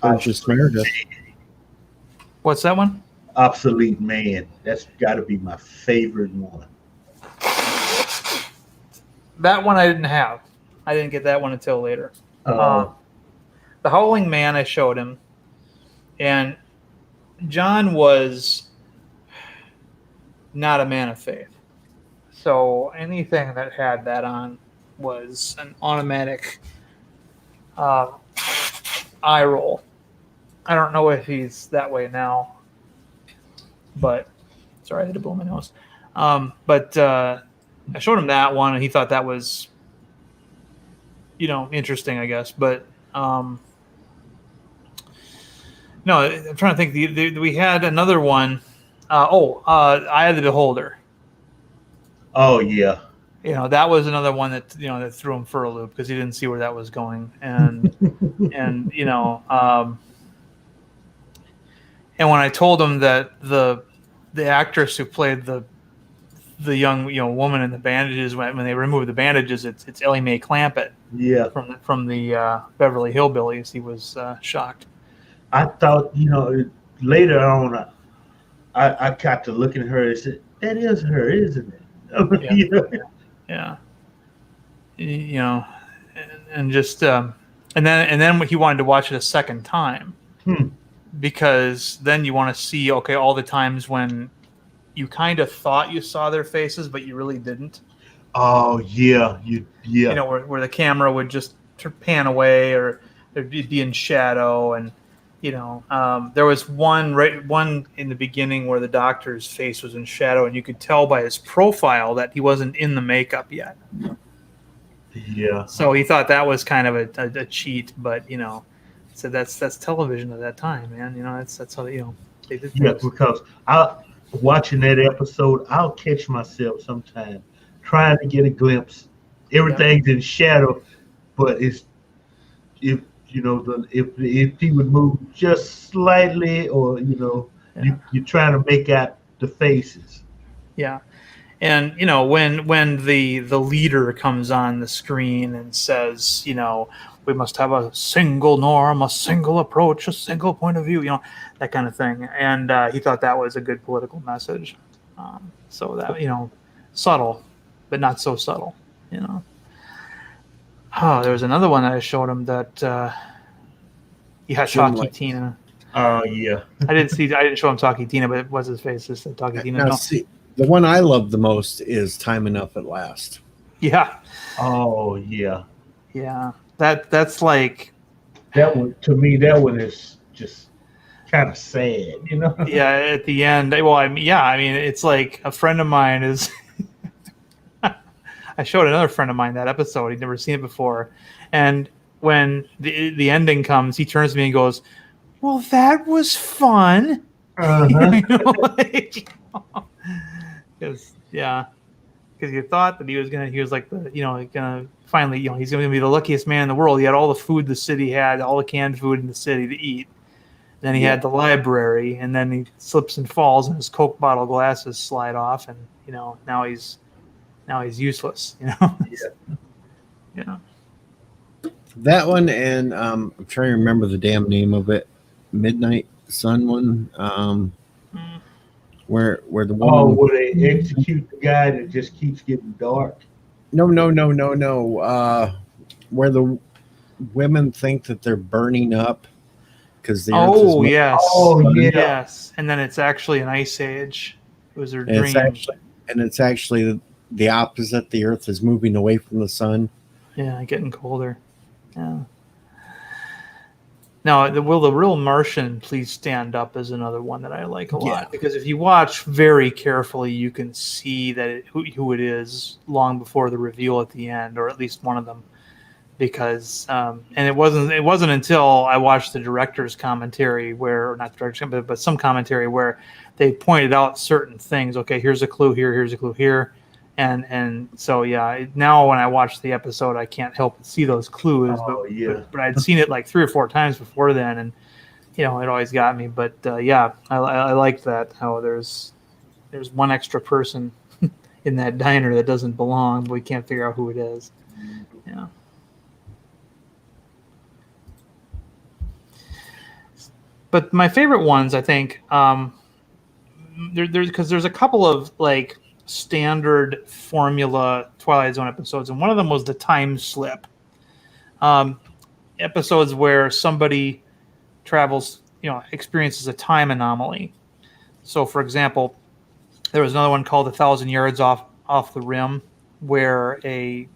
Princess Meredith. What's that one? Obsolete Man. That's got to be my favorite one. That one I didn't have. I didn't get that one until later. The Howling Man I showed him, and John was not a man of faith. So anything that had that on was an automatic eye roll. I don't know if he's that way now, but sorry, I had to blow my nose. But I showed him that one, and he thought that was, interesting, I guess. But no, I'm trying to think. We had another one. Eye of the Beholder. Oh yeah. That was another one that that threw him for a loop because he didn't see where that was going, and and when I told him that the actress who played the young woman in the bandages, when they removed the bandages, it's Ellie Mae Clampett. Yeah. From the Beverly Hillbillies, he was shocked. I thought, later on, I got to looking at her and said, "That is her, isn't it?" Yeah. You know? Yeah. You know, and just and then he wanted to watch it a second time Hmm. because then you want to see, okay, all the times when you kind of thought you saw their faces but you really didn't. Oh yeah, You know, where the camera would just pan away or it'd be in shadow. And there was one in the beginning where the doctor's face was in shadow and you could tell by his profile that he wasn't in the makeup yet. yeah. So he thought that was kind of a cheat, but so that's television at that time, man. That's how they did Yeah, things. because watching that episode, I'll catch myself sometime trying to get a glimpse. Everything's in shadow, but it's if if he would move just slightly, or Yeah. you're trying to make out the faces. Yeah. And when the leader comes on the screen and says, we must have a single norm, a single approach, a single point of view, that kind of thing. And he thought that was a good political message. So that subtle, but not so subtle. Oh, there was another one that I showed him that Talkie Tina. Oh yeah. I didn't show him Talkie Tina, but it was his face. Just said Talkie Tina. Now, No. see, the one I love the most is Time Enough at Last. Yeah. Oh yeah. Yeah. That's like, That one, to me, that one is just kind of sad, yeah, at the end. Well, I mean, it's like a friend of mine is. I showed another friend of mine that episode. He'd never seen it before, and when the ending comes, he turns to me and goes, "Well, that was fun." Because you thought that he was like gonna finally, he's gonna be the luckiest man in the world. He had all the food the city had, all the canned food in the city to eat. Then he had the library, and then he slips and falls, and his Coke bottle glasses slide off, and now he's useless. Yeah. That one, and I'm trying to remember the damn name of it. Midnight Sun one. Where the woman. Oh, where they execute the guy that just keeps getting dark. No. Where the women think that they're burning up because the earth is. Yes. Oh, yeah. Yes. And then it's actually an ice age. It was their And dream. it's actually the opposite. The earth is moving away from the sun. Yeah, getting colder. Yeah. Now, will the real Martian please stand up is another one that I like a lot, because if you watch very carefully, you can see that who it is long before the reveal at the end, or at least one of them. Because and it wasn't until I watched the director's commentary but some commentary where they pointed out certain things. Okay, here's a clue here, here's a clue here. And so now when I watch the episode, I can't help but see those clues. But I'd seen it like 3 or 4 times before then, and it always got me. But I liked that, how there's one extra person in that diner that doesn't belong, but we can't figure out who it is. Yeah. But my favorite ones, I think, because there's a couple of like standard formula Twilight Zone episodes, and one of them was the time slip episodes where somebody travels, experiences a time anomaly. So, for example, there was another one called 1,000 Yards Off the Rim, where a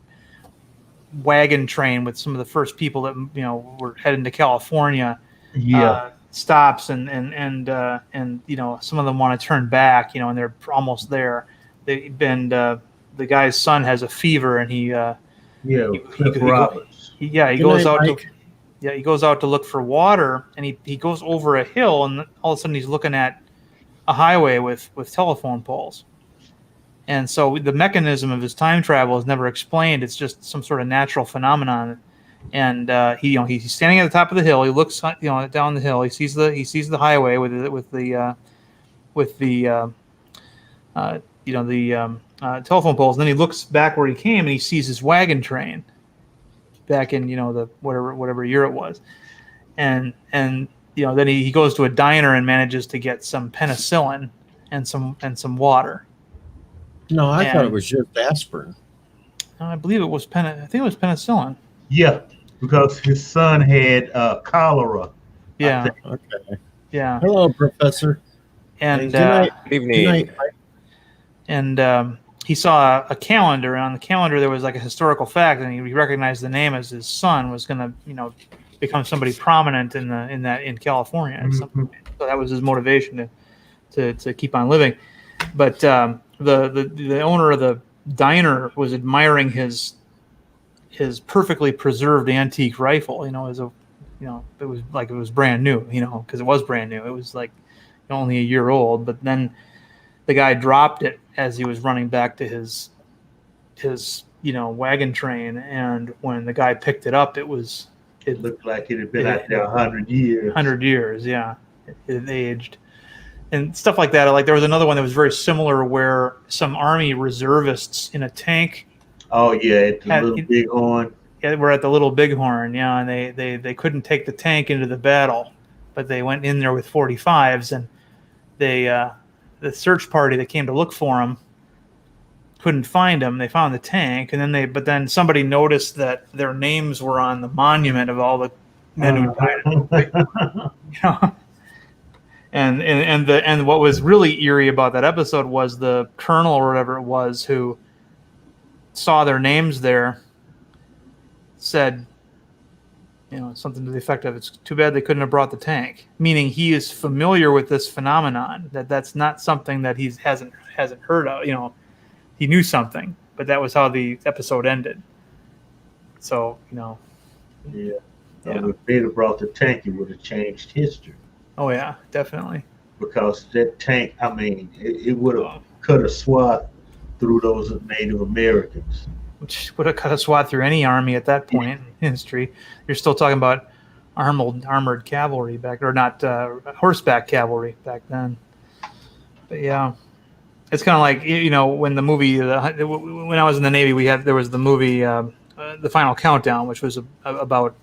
wagon train with some of the first people that were heading to California stops, and some of them want to turn back, and they're almost there. The guy's son has a fever, and he goes out to look for water, and he goes over a hill, and all of a sudden he's looking at a highway with telephone poles. And so the mechanism of his time travel is never explained. It's just some sort of natural phenomenon. And he's standing at the top of the hill. He looks down the hill. He sees the highway with the telephone poles. And then he looks back where he came, and he sees his wagon train back in the whatever year it was. And then he goes to a diner and manages to get some penicillin and some water. No, I thought it And- was just aspirin. I believe it was I think it was penicillin. Yeah, because his son had cholera. Yeah, Okay. yeah. Hello, Professor. And Good night. Good evening. Good night. and he saw a calendar, and on the calendar there was like a historical fact, and he recognized the name as his son was going to, become somebody prominent in California. At some point. So that was his motivation to keep on living. But the owner of the diner was admiring his perfectly preserved antique rifle. It was like it was brand new. Because it was brand new. It was like only a year old. But then the guy dropped it as he was running back to his wagon train, and when the guy picked it up, it Looked like it had been out there 100 years. 100 years, yeah. It aged. And stuff like that. Like there was another one that was very similar where some Army reservists in a tank Oh yeah, at the Little Bighorn. were at the Little Bighorn, yeah, and they couldn't take the tank into the battle, but they went in there with 45s, and the search party that came to look for them couldn't find them. They found the tank, and then somebody noticed that their names were on the monument of all the men who died. And what was really eerie about that episode was the colonel or whatever it was who saw their names there said, something to the effect of, "It's too bad they couldn't have brought the tank," meaning he is familiar with this phenomenon, that's not something that he hasn't heard of. He knew something, but that was how the episode ended. So, Yeah. If they'd have brought the tank, it would have changed history. Oh yeah, definitely. Because that tank, it would have cut a swath through those Native Americans. Which would have cut a swath through any army at that point in history. You're still talking about armored cavalry back, or not horseback cavalry back then. But yeah, it's kind of like when the movie when I was in the Navy, there was the movie The Final Countdown, which was about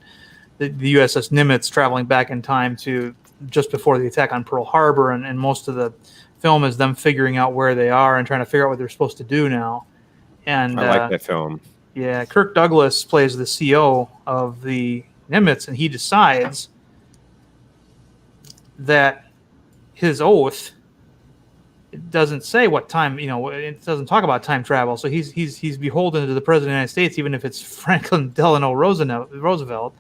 the USS Nimitz traveling back in time to just before the attack on Pearl Harbor, and most of the film is them figuring out where they are and trying to figure out what they're supposed to do now. And I like that film. Yeah, Kirk Douglas plays the CO of the Nimitz, and he decides that his oath, it doesn't say what time, it doesn't talk about time travel. So he's beholden to the President of the United States, even if it's Franklin Delano Roosevelt,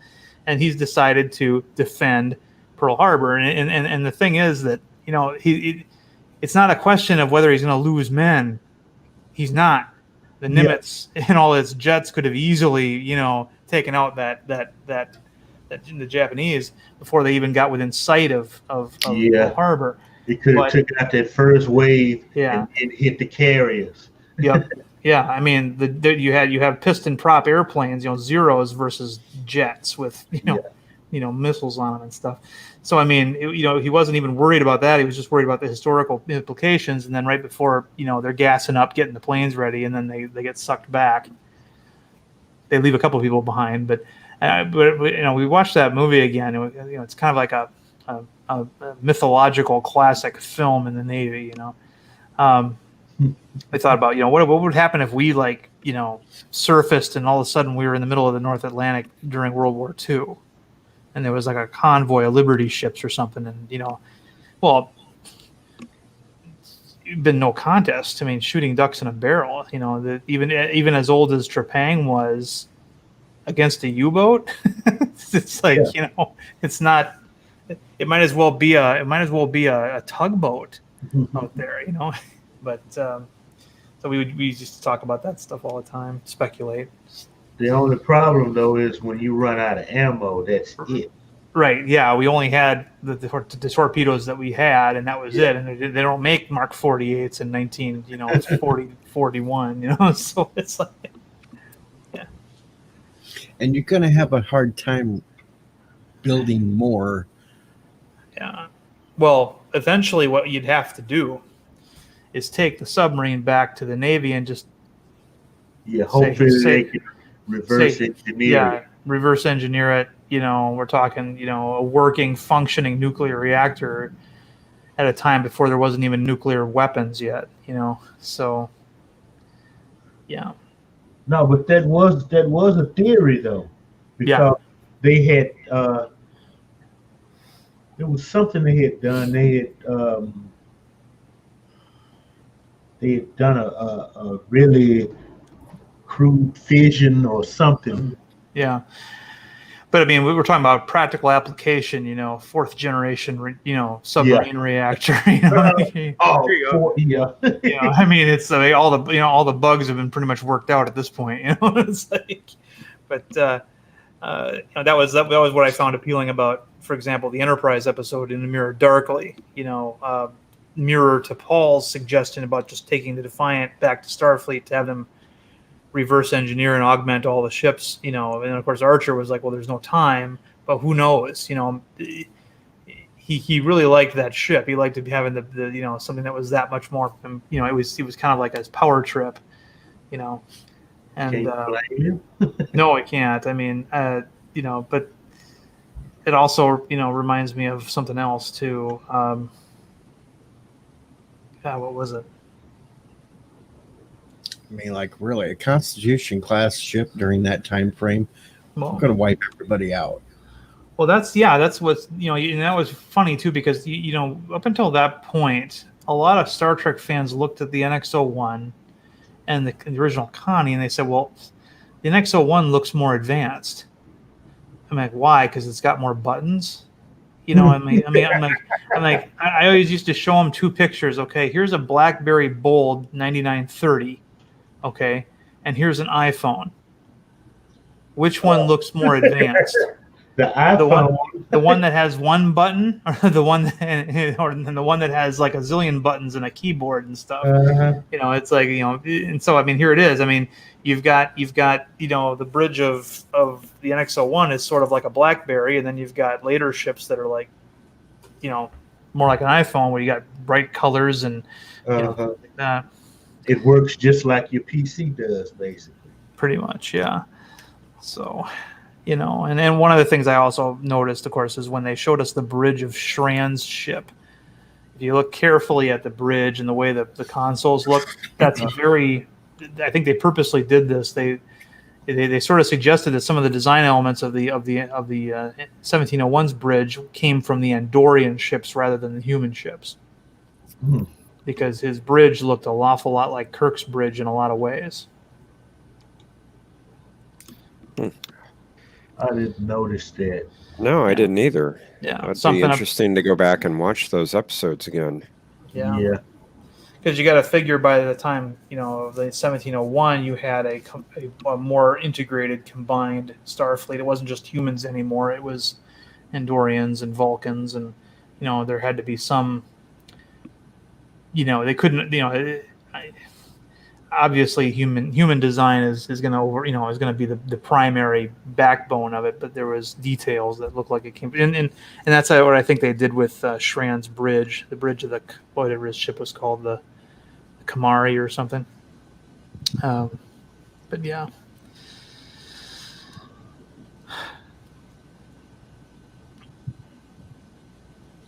and he's decided to defend Pearl Harbor. And the thing is that, it's not a question of whether he's going to lose men. He's not. The Nimitz and all its jets could have easily, taken out the Japanese before they even got within sight of Pearl Harbor. It could have took out that first wave and hit the carriers. Yep. Yeah. I mean, you have piston prop airplanes, Zeros versus jets with missiles on them and stuff. So I mean, he wasn't even worried about that. He was just worried about the historical implications. And then right before they're gassing up, getting the planes ready, and then they get sucked back. They leave a couple of people behind, but we watched that movie again. It's kind of like a mythological classic film in the Navy. I thought about what would happen if we surfaced and all of a sudden we were in the middle of the North Atlantic during World War II. And there was like a convoy of Liberty ships or something, and it'd been no contest. I mean, shooting ducks in a barrel. Even as old as Trepang was against a U-boat, it's like it's not. It might as well be a tugboat out there. But so we just talk about that stuff all the time, speculate. The only problem, though, is when you run out of ammo, that's it. Right, yeah. We only had the torpedoes that we had, and that was it. And they don't make Mark 48s in 41, so it's like, yeah. And you're going to have a hard time building more. Yeah. Well, eventually what you'd have to do is take the submarine back to the Navy and just hopefully they can reverse engineer it. Reverse engineer it, You know, we're talking, you know, a working, functioning nuclear reactor at a time before there wasn't even nuclear weapons yet, you know. So, yeah. No, but that was a theory though, because they had it was something they had done. They had done a really crude fission or something. Yeah. But I mean, we were talking about practical application, you know, fourth generation, you know, submarine reactor. You know, Yeah. you know, I mean, it's all the bugs have been pretty much worked out at this point. You know, it's like, but you know, that was what I found appealing about, for example, the Enterprise episode in the Mirror Darkly. You know, mirror to Paul's suggestion about just taking the Defiant back to Starfleet to have them reverse engineer and augment all the ships, you know. And of course Archer was like, well, there's no time, but who knows, you know. He really liked that ship. He liked to be having the you know, something that was that much more, you know, it was kind of like his power trip, you know. And no, I can't. I mean, you know, but it also, you know, reminds me of something else too. What was it? I mean, like, really, a Constitution class ship during that time frame, going to wipe everybody out. Well, that's what's, you know, and that was funny too, because you know, up until that point, a lot of Star Trek fans looked at the NX-01 and the original Connie, and they said, well, the NX-01 looks more advanced. I'm like, why? Because it's got more buttons. You know, I'm like, I always used to show them two pictures. Okay, here's a BlackBerry Bold 9930. Okay, and here's an iPhone. Which one looks more advanced? The iPhone, the one that has one button, or the one that has like a zillion buttons and a keyboard and stuff. You know, it's like, you know, and so I mean, here it is. I mean, you've got you know, the bridge of the NX-01 is sort of like a BlackBerry, and then you've got later ships that are like, you know, more like an iPhone, where you got bright colors and you know, like that. It works just like your PC does, basically. Pretty much, yeah. So, you know, and then one of the things I also noticed, of course, is when they showed us the bridge of Shran's ship. If you look carefully at the bridge and the way that the consoles look, that's very. I think they purposely did this. They sort of suggested that some of the design elements of the 1701's bridge came from the Andorian ships rather than the human ships. Because his bridge looked an awful lot like Kirk's bridge in a lot of ways. I didn't notice that. No, I didn't either. Yeah, it'd be interesting to go back and watch those episodes again. Yeah. Because you got to figure by the time, you know, of the 1701, you had a more integrated, combined Starfleet. It wasn't just humans anymore. It was Andorians and Vulcans, and you know, there had to be some. You know, they couldn't. You know, obviously, human design is going to be the primary backbone of it. But there was details that looked like it came, and that's what I think they did with Shran's bridge, the bridge of whatever his ship was called, the Kamari or something. But yeah.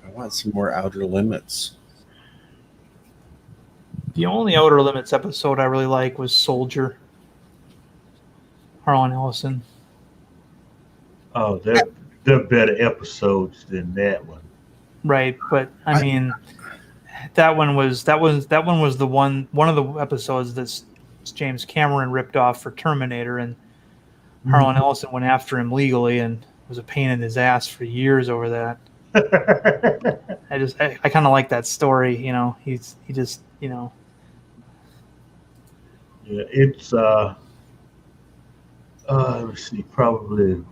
I want some more Outer Limits. The only Outer Limits episode I really like was Soldier. Harlan Ellison. Oh, they're better episodes than that one. Right, but I mean, that one was the one of the episodes that James Cameron ripped off for Terminator, and Harlan Ellison went after him legally and was a pain in his ass for years over that. I kind of like that story, you know. He just, you know. Yeah, it's let's see, probably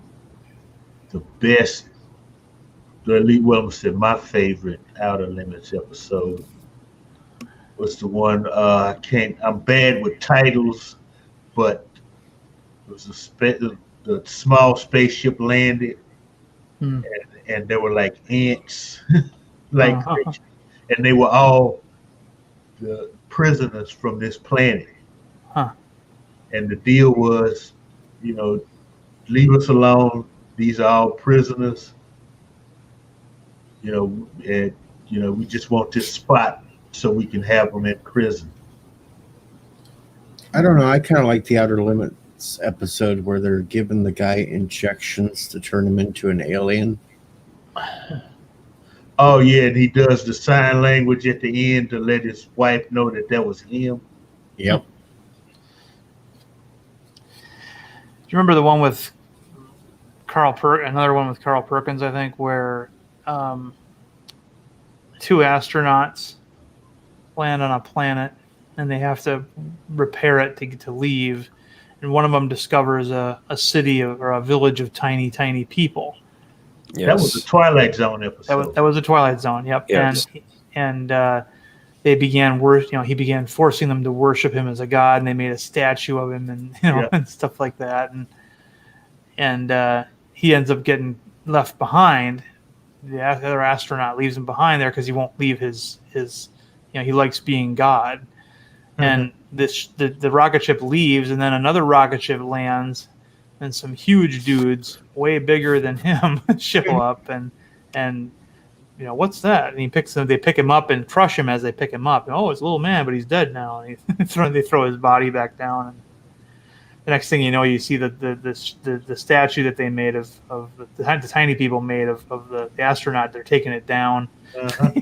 the best, my favorite Outer Limits episode was the one I'm bad with titles, but it was the small spaceship landed, and there were like ants, and they were all the prisoners from this planet. And the deal was, you know, leave us alone. these are all prisoners. And we just want this spot so we can have them in prison. I don't know. I kind of like the Outer Limits episode where they're giving the guy injections to turn him into an alien. Oh yeah, and he does the sign language at the end to let his wife know that was him. Yep. Do you remember the one with another one with Carl Perkins, I think, where two astronauts land on a planet and they have to repair it to leave, and one of them discovers a city or a village of tiny people. Yes. That was the Twilight Zone episode. That was a Twilight Zone. Yep. Yes. And they began he began forcing them to worship him as a god, and they made a statue of him, and and stuff like that. And he ends up getting left behind. The other astronaut leaves him behind there because he won't leave his he likes being God. Mm-hmm. And the rocket ship leaves, and then another rocket ship lands, and some huge dudes, way bigger than him, show up, and what's that? And they pick him up and crush him as they pick him up. And it's a little man, but he's dead now. And they throw his body back down. And the next thing you know, you see the statue that they made of the tiny people made of the astronaut. They're taking it down. Uh-huh.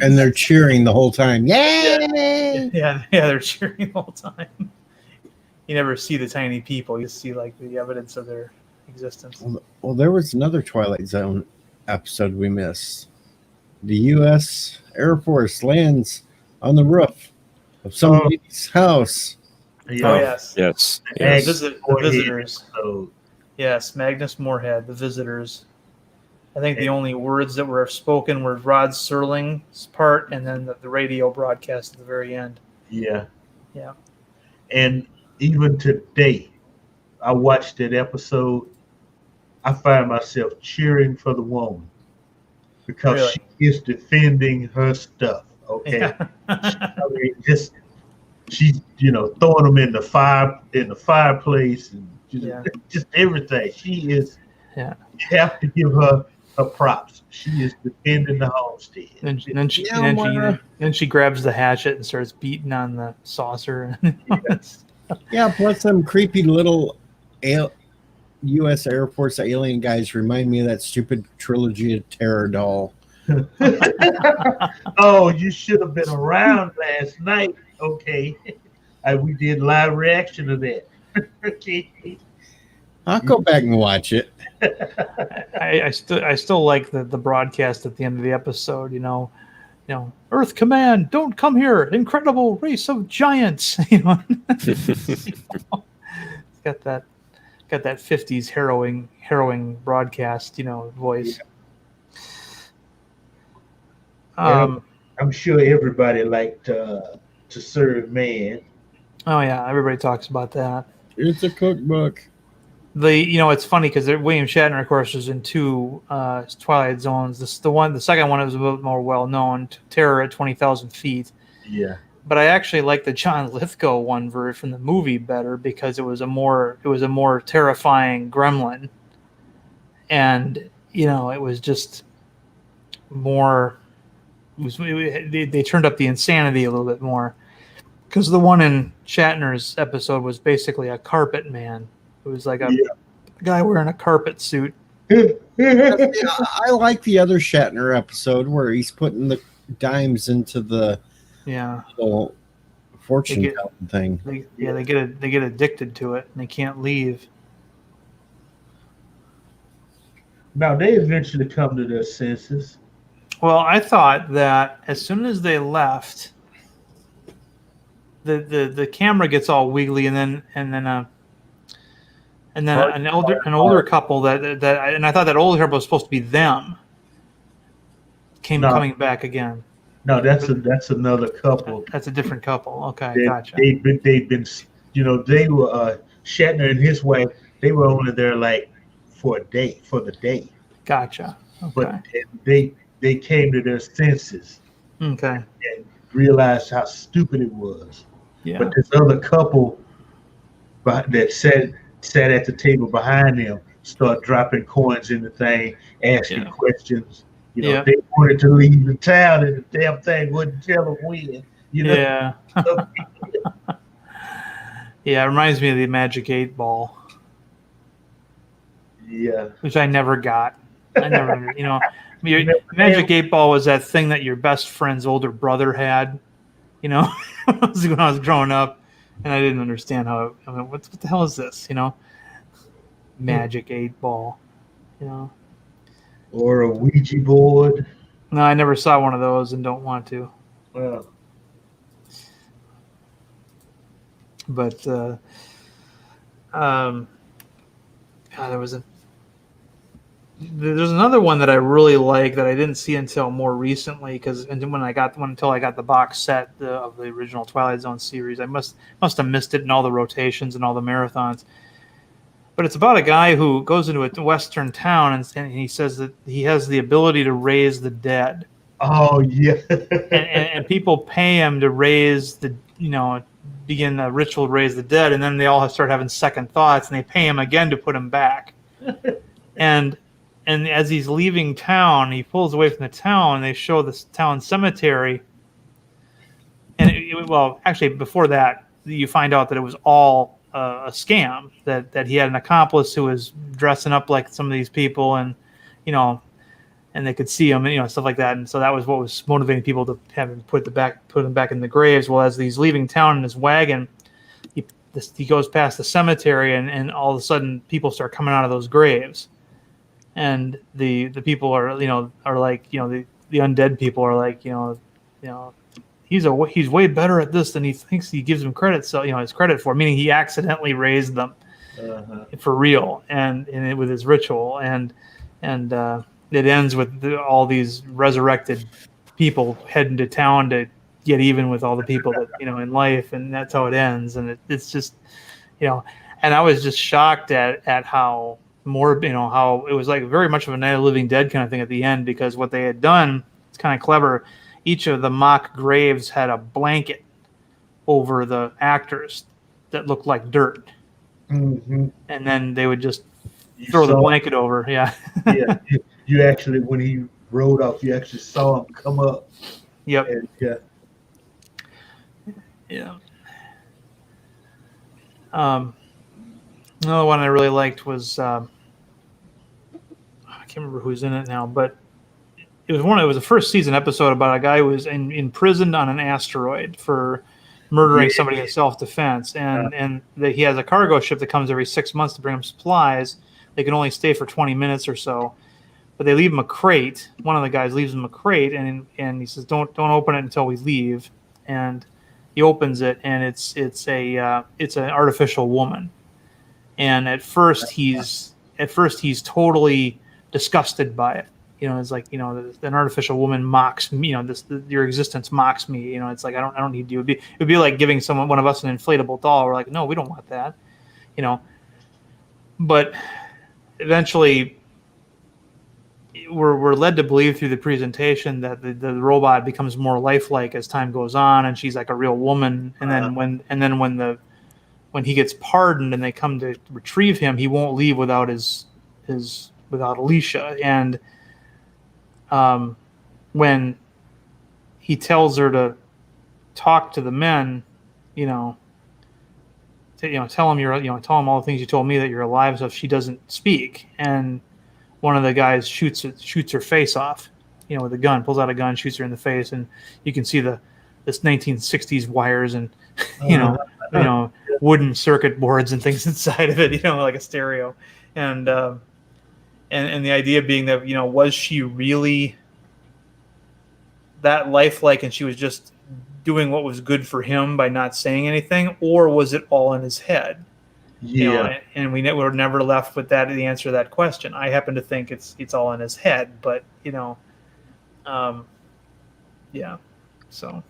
And they're cheering the whole time. Yay! Yeah, they're cheering the whole time. You never see the tiny people. You see the evidence of their existence. Well, there was another Twilight Zone episode we missed. The U.S. Air Force lands on the roof of some lady's house. Yeah. Oh, yes. Yes. The visitors. Yes, Magnus Moorhead, the visitors. I think the only words that were spoken were Rod Serling's part, and then the radio broadcast at the very end. Yeah. Yeah. And even today, I watched that episode. I find myself cheering for the woman because she is defending her stuff. Okay. Yeah. I mean, she's throwing them in the fireplace and just everything. She is. Yeah. You have to give her props. She is defending the homestead. Then she grabs the hatchet and starts beating on the saucer. Yeah, plus some creepy little U.S. Air Force alien guys remind me of that stupid Trilogy of Terror doll. Oh, you should have been around last night. Okay. We did live reaction to that. Okay. I'll go back and watch it. I still like the broadcast at the end of the episode. Earth Command, don't come here! Incredible race of giants. It's got that 50s harrowing broadcast, voice. I'm sure everybody liked To Serve Man. Oh yeah, everybody talks about that. It's a cookbook. It's funny because William Shatner, of course, was in two Twilight Zones. The second one was a bit more well known, Terror at 20,000 Feet. Yeah. But I actually like the John Lithgow one from the movie better because it was a more terrifying gremlin, and it was just more. They turned up the insanity a little bit more because the one in Shatner's episode was basically a carpet man. It was like a guy wearing a carpet suit. I like the other Shatner episode where he's putting the dimes into the little fortune telling thing. They get addicted to it and they can't leave. Now they eventually come to their senses. Well, I thought that as soon as they left, the camera gets all wiggly, and then an older couple that and I thought that older couple was supposed to be them. Coming back again. No, that's another couple. That's a different couple. Okay, gotcha. They've been they were Shatner and his wife. They were only there for the day. Gotcha. Okay. But they came to their senses. Okay. And realized how stupid it was. Yeah. But this other couple that sat at the table behind them start dropping coins in the thing, asking Yeah. questions. You know, Yeah. they wanted to leave the town, and the damn thing wouldn't tell them when. You know, Yeah. Yeah, it reminds me of the Magic 8 Ball, yeah. which I never got. I never, You never Magic 8 Ball was that thing that your best friend's older brother had, when I was growing up, and I didn't understand how. I mean, what the hell is this? Magic 8 Ball. Or a Ouija board. No, I never saw one of those, and don't want to. Well, But there's another one that I really like that I didn't see until more recently, until I got the box set of the original Twilight Zone series. I must have missed it in all the rotations and all the marathons. But it's about a guy who goes into a western town and he says that he has the ability to raise the dead. oh yeah. and people pay him to begin the ritual to raise the dead, and then they all start having second thoughts, and they pay him again to put him back. and as he's leaving town, he pulls away from the town, and they show this town cemetery. And actually, before that, you find out that it was all a scam. That he had an accomplice who was dressing up like some of these people, and and they could see him, and stuff like that. And so that was what was motivating people to have him put him back in the graves. Well, as he's leaving town in his wagon, he goes past the cemetery, and all of a sudden people start coming out of those graves, and the people are like the undead people are like he's way better at this than he thinks he gives him credit. So his credit for, meaning he accidentally raised them for real, and with his ritual, and it ends with all these resurrected people heading to town to get even with all the people that in life, and that's how it ends. And it's just and I was just shocked at how how it was like very much of a Night of the Living Dead kind of thing at the end, because what they had done, it's kind of clever. Each of the mock graves had a blanket over the actors that looked like dirt, and then they would just throw the blanket over. Yeah. Yeah. You actually, when he rode off, you actually saw him come up. Yep. And, yeah. Yeah. Another one I really liked was I can't remember who's in it now, but it was the first season episode about a guy who was imprisoned on an asteroid for murdering somebody in self-defense, and that he has a cargo ship that comes every 6 months to bring him supplies. They can only stay for 20 minutes or so. But they leave him a crate. One of the guys leaves him a crate, and he says, "Don't open it until we leave." And he opens it, and it's an artificial woman. And at first he's totally disgusted by it. It's like an artificial woman mocks me. Your existence mocks me. It's like I don't need you. It would be like giving one of us an inflatable doll. We're like, no, we don't want that. But eventually, we're led to believe through the presentation that the robot becomes more lifelike as time goes on, and she's like a real woman. And then when he gets pardoned and they come to retrieve him, he won't leave without without Alicia. And when he tells her to talk to the men, tell him all the things you told me, that you're alive. So if she doesn't speak, and one of the guys shoots her face off, with a gun, pulls out a gun, shoots her in the face, and you can see this 1960s wires and wooden circuit boards and things inside of it, like a stereo, and the idea being that was she really that lifelike, and she was just doing what was good for him by not saying anything, or was it all in his head? Yeah. And we were never left with the answer to that question. I happen to think it's all in his head, but yeah. So.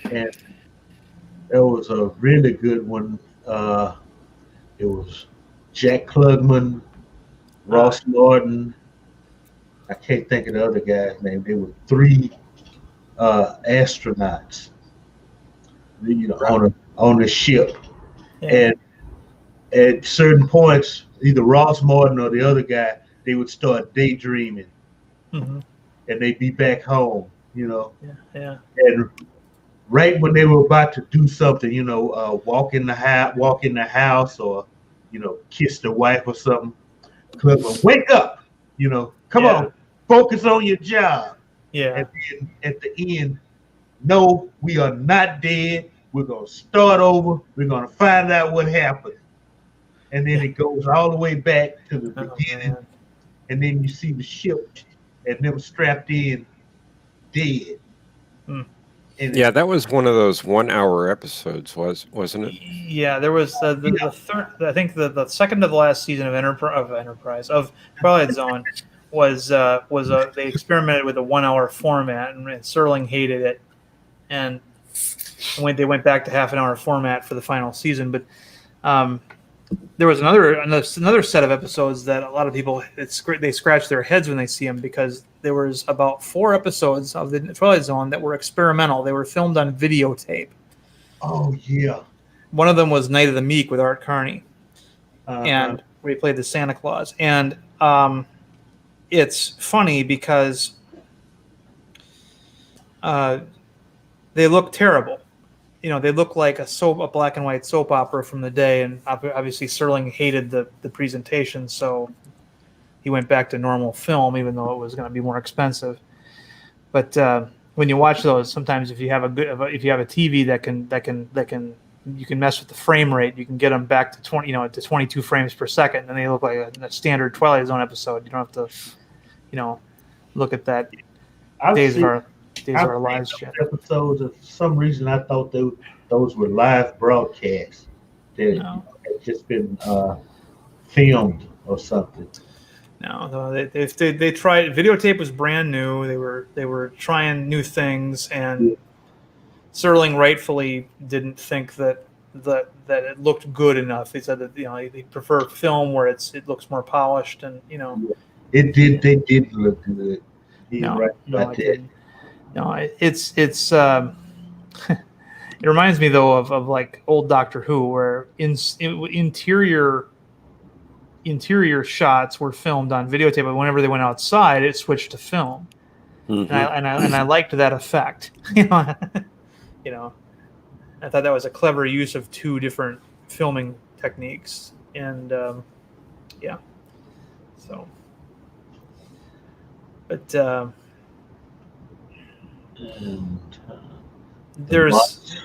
And that was a really good one. It was Jack Klugman, Ross Norton. I can't think of the other guy's name. There were 3 astronauts, on the ship, Yeah. at certain points, either Ross Martin or the other guy, they would start daydreaming, Mhm. and they'd be back home, Yeah. and right when they were about to do something, walk in the house, or kiss their wife or something, Cliff would wake up, come Yeah. on, focus on your job. Yeah. And then at the end, no, we are not dead. We're gonna start over. We're gonna find out what happened, and then it goes all the way back to the beginning, Man. and then you see the ship and them strapped in, dead. Hmm. And Yeah, that was one of those 1 hour episodes, wasn't it? Yeah, there was the third. I think the second to the last season of Enterprise of Twilight Zone was they experimented with a 1 hour format, and Serling hated it, and they went back to half an hour format for the final season. But there was another set of episodes that a lot of people they scratch their heads when they see them, because there was about 4 episodes of the Twilight Zone that were experimental. They were filmed on videotape. oh yeah, One of them was Night of the Meek with Art Carney, uh-huh. and where he played the Santa Claus. And it's funny because they look terrible. They look like a black and white soap opera from the day, and obviously Serling hated the presentation, so he went back to normal film, even though it was going to be more expensive. But when you watch those, sometimes if you have a TV that can you can mess with the frame rate, you can get them back to 22 frames per second, and they look like a standard Twilight Zone episode. You don't have to, look at that Days of Our Lives shit. Episodes, and for some reason I thought those were live broadcasts that had just been filmed or something. No, they tried. Videotape was brand new. They were trying new things, and Serling rightfully didn't think that it looked good enough. He said that they prefer film where it looks more polished, and it did. They did look good. No, it didn't. No, it's it reminds me though of like old Doctor Who, where interior shots were filmed on videotape, but whenever they went outside, it switched to film. Mm-hmm. And I liked that effect. I thought that was a clever use of 2 different filming techniques, and yeah. So, but there's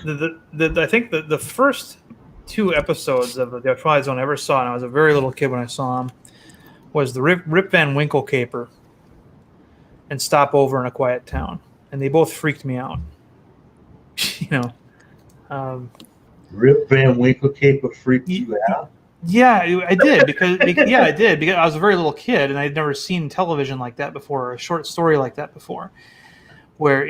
I think the first 2 episodes of the Twilight Zone I ever saw, and I was a very little kid when I saw them, was the Rip Van Winkle caper and Stop Over in a Quiet Town, and they both freaked me out. Rip Van Winkle caper freaked you out? Yeah, I did because I did because I was a very little kid and I'd never seen television like that before, or a short story like that before. Where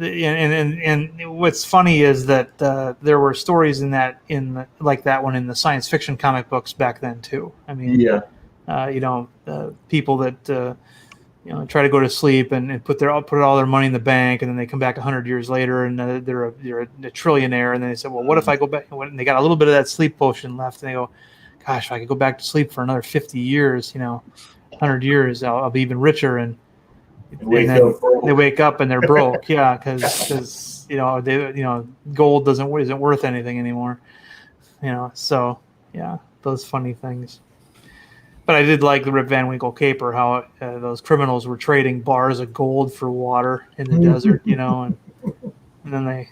and what's funny is that there were stories like that one in the science fiction comic books back then too. I mean, people that try to go to sleep and put all their money in the bank, and then they come back 100 years later and they're a trillionaire, and then they say, well, what if I go back? And they got a little bit of that sleep potion left, and they go, gosh, if I could go back to sleep for another 50 yeeds, 100 years, I'll be even richer. And then they wake up and they're broke. Yeah, because gold isn't worth anything anymore. So yeah, those funny things. But I did like the Rip Van Winkle caper, how those criminals were trading bars of gold for water in the desert, and then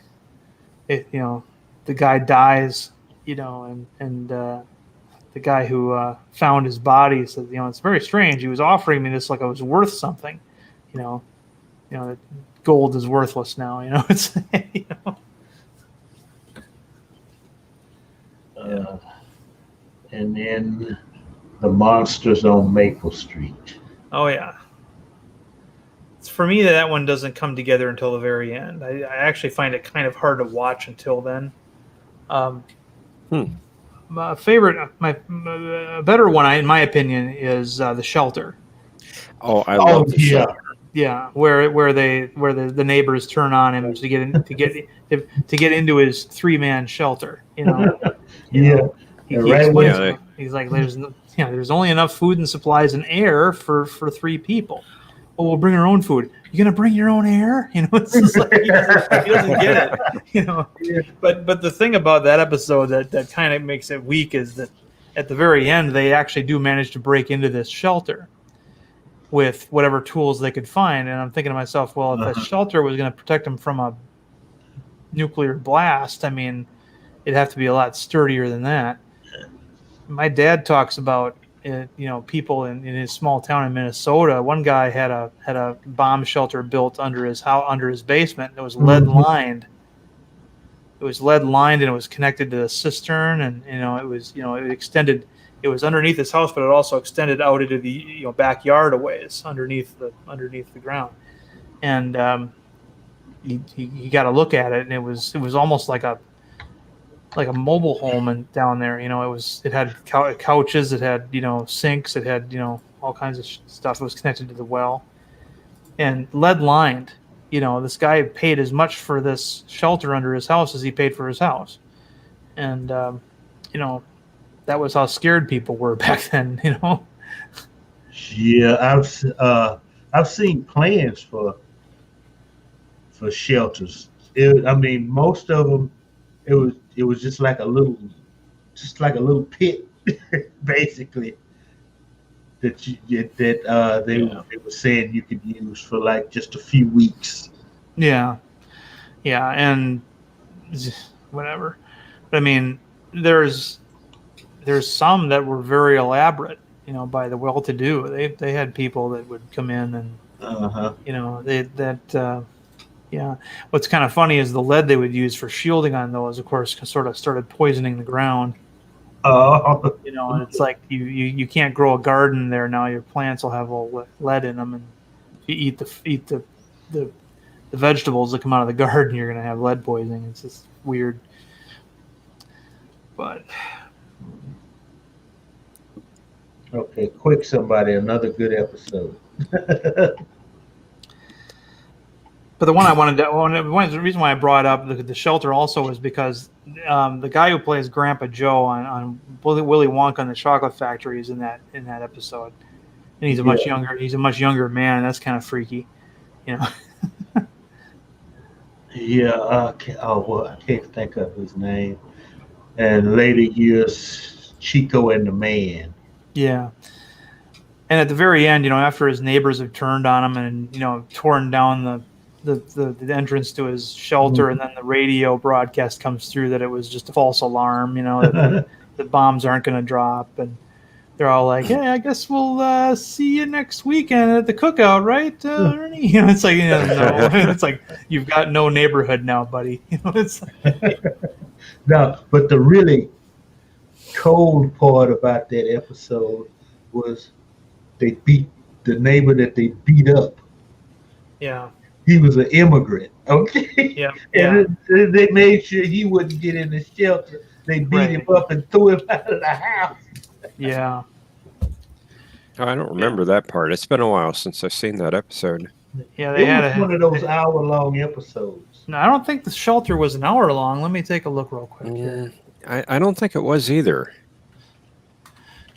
the guy dies, and the guy who found his body said, it's very strange. He was offering me this like I was worth something. That gold is worthless now. It's and then the monsters on Maple Street. Oh yeah. For me, that one doesn't come together until the very end. I actually find it kind of hard to watch until then. My favorite, a better one, in my opinion, is The Shelter. Oh, I love The Shelter. Yeah, where the neighbors turn on him to get into his 3-man shelter. Yeah. He Yeah, right, explains, yeah. he's like, there's only enough food and supplies and air for 3 people. Oh, we'll bring our own food. You're gonna bring your own air? It's just like he doesn't get it. Yeah. But the thing about that episode that kind of makes it weak is that at the very end they actually do manage to break into this shelter with whatever tools they could find. And I'm thinking to myself, well, if a shelter was going to protect them from a nuclear blast, I mean, it'd have to be a lot sturdier than that. My dad talks about people in his small town in Minnesota. One guy had a bomb shelter built under his house, under his basement. It was lead lined. It was lead lined, and it was connected to the cistern, and it extended. It was underneath his house, but it also extended out into the backyard a ways underneath the ground. And he got a look at it, and it was almost like a mobile home down there. It had couches, it had sinks, it had all kinds of stuff. It was connected to the well, and lead lined. This guy paid as much for this shelter under his house as he paid for his house, and that was how scared people were back then. Yeah, I've seen plans for shelters. Most of them, it was just like a little pit, basically. They were saying you could use for like just a few weeks. Yeah, and whatever. But I mean, there's some that were very elaborate, by the well-to-do. They had people that would come in and, yeah. What's kind of funny is the lead they would use for shielding on those, of course, sort of started poisoning the ground. And it's like you can't grow a garden there now. Your plants will have all lead in them, and if you eat the vegetables that come out of the garden, you're going to have lead poisoning. It's just weird. But okay, quick, somebody, another good episode. But the one I wanted to, the reason why I brought up the shelter also is because the guy who plays Grandpa Joe on Willy Wonka and the Chocolate Factory is in that episode, and he's a much younger man. And that's kind of freaky, Yeah, I can't think of his name. And later years, Chico and the Man. Yeah. And at the very end, after his neighbors have turned on him and torn down the entrance to his shelter, and then the radio broadcast comes through that it was just a false alarm, that the bombs aren't going to drop, and they're all like, "Hey, I guess we'll see you next weekend at the cookout, right, Ernie?" It's like, no. It's like, you've got no neighborhood now, buddy. It's like, No, but the really cold part about that episode was they beat the neighbor that they beat up. yeah. He was an immigrant, okay? Yeah. And they made sure he wouldn't get in the shelter. They beat him up and threw him out of the house. Yeah. Oh, I don't remember that part. It's been a while since I've seen that episode. Yeah, It was one of those hour-long episodes. No, I don't think the shelter was an hour long. Let me take a look real quick here. I don't think it was either.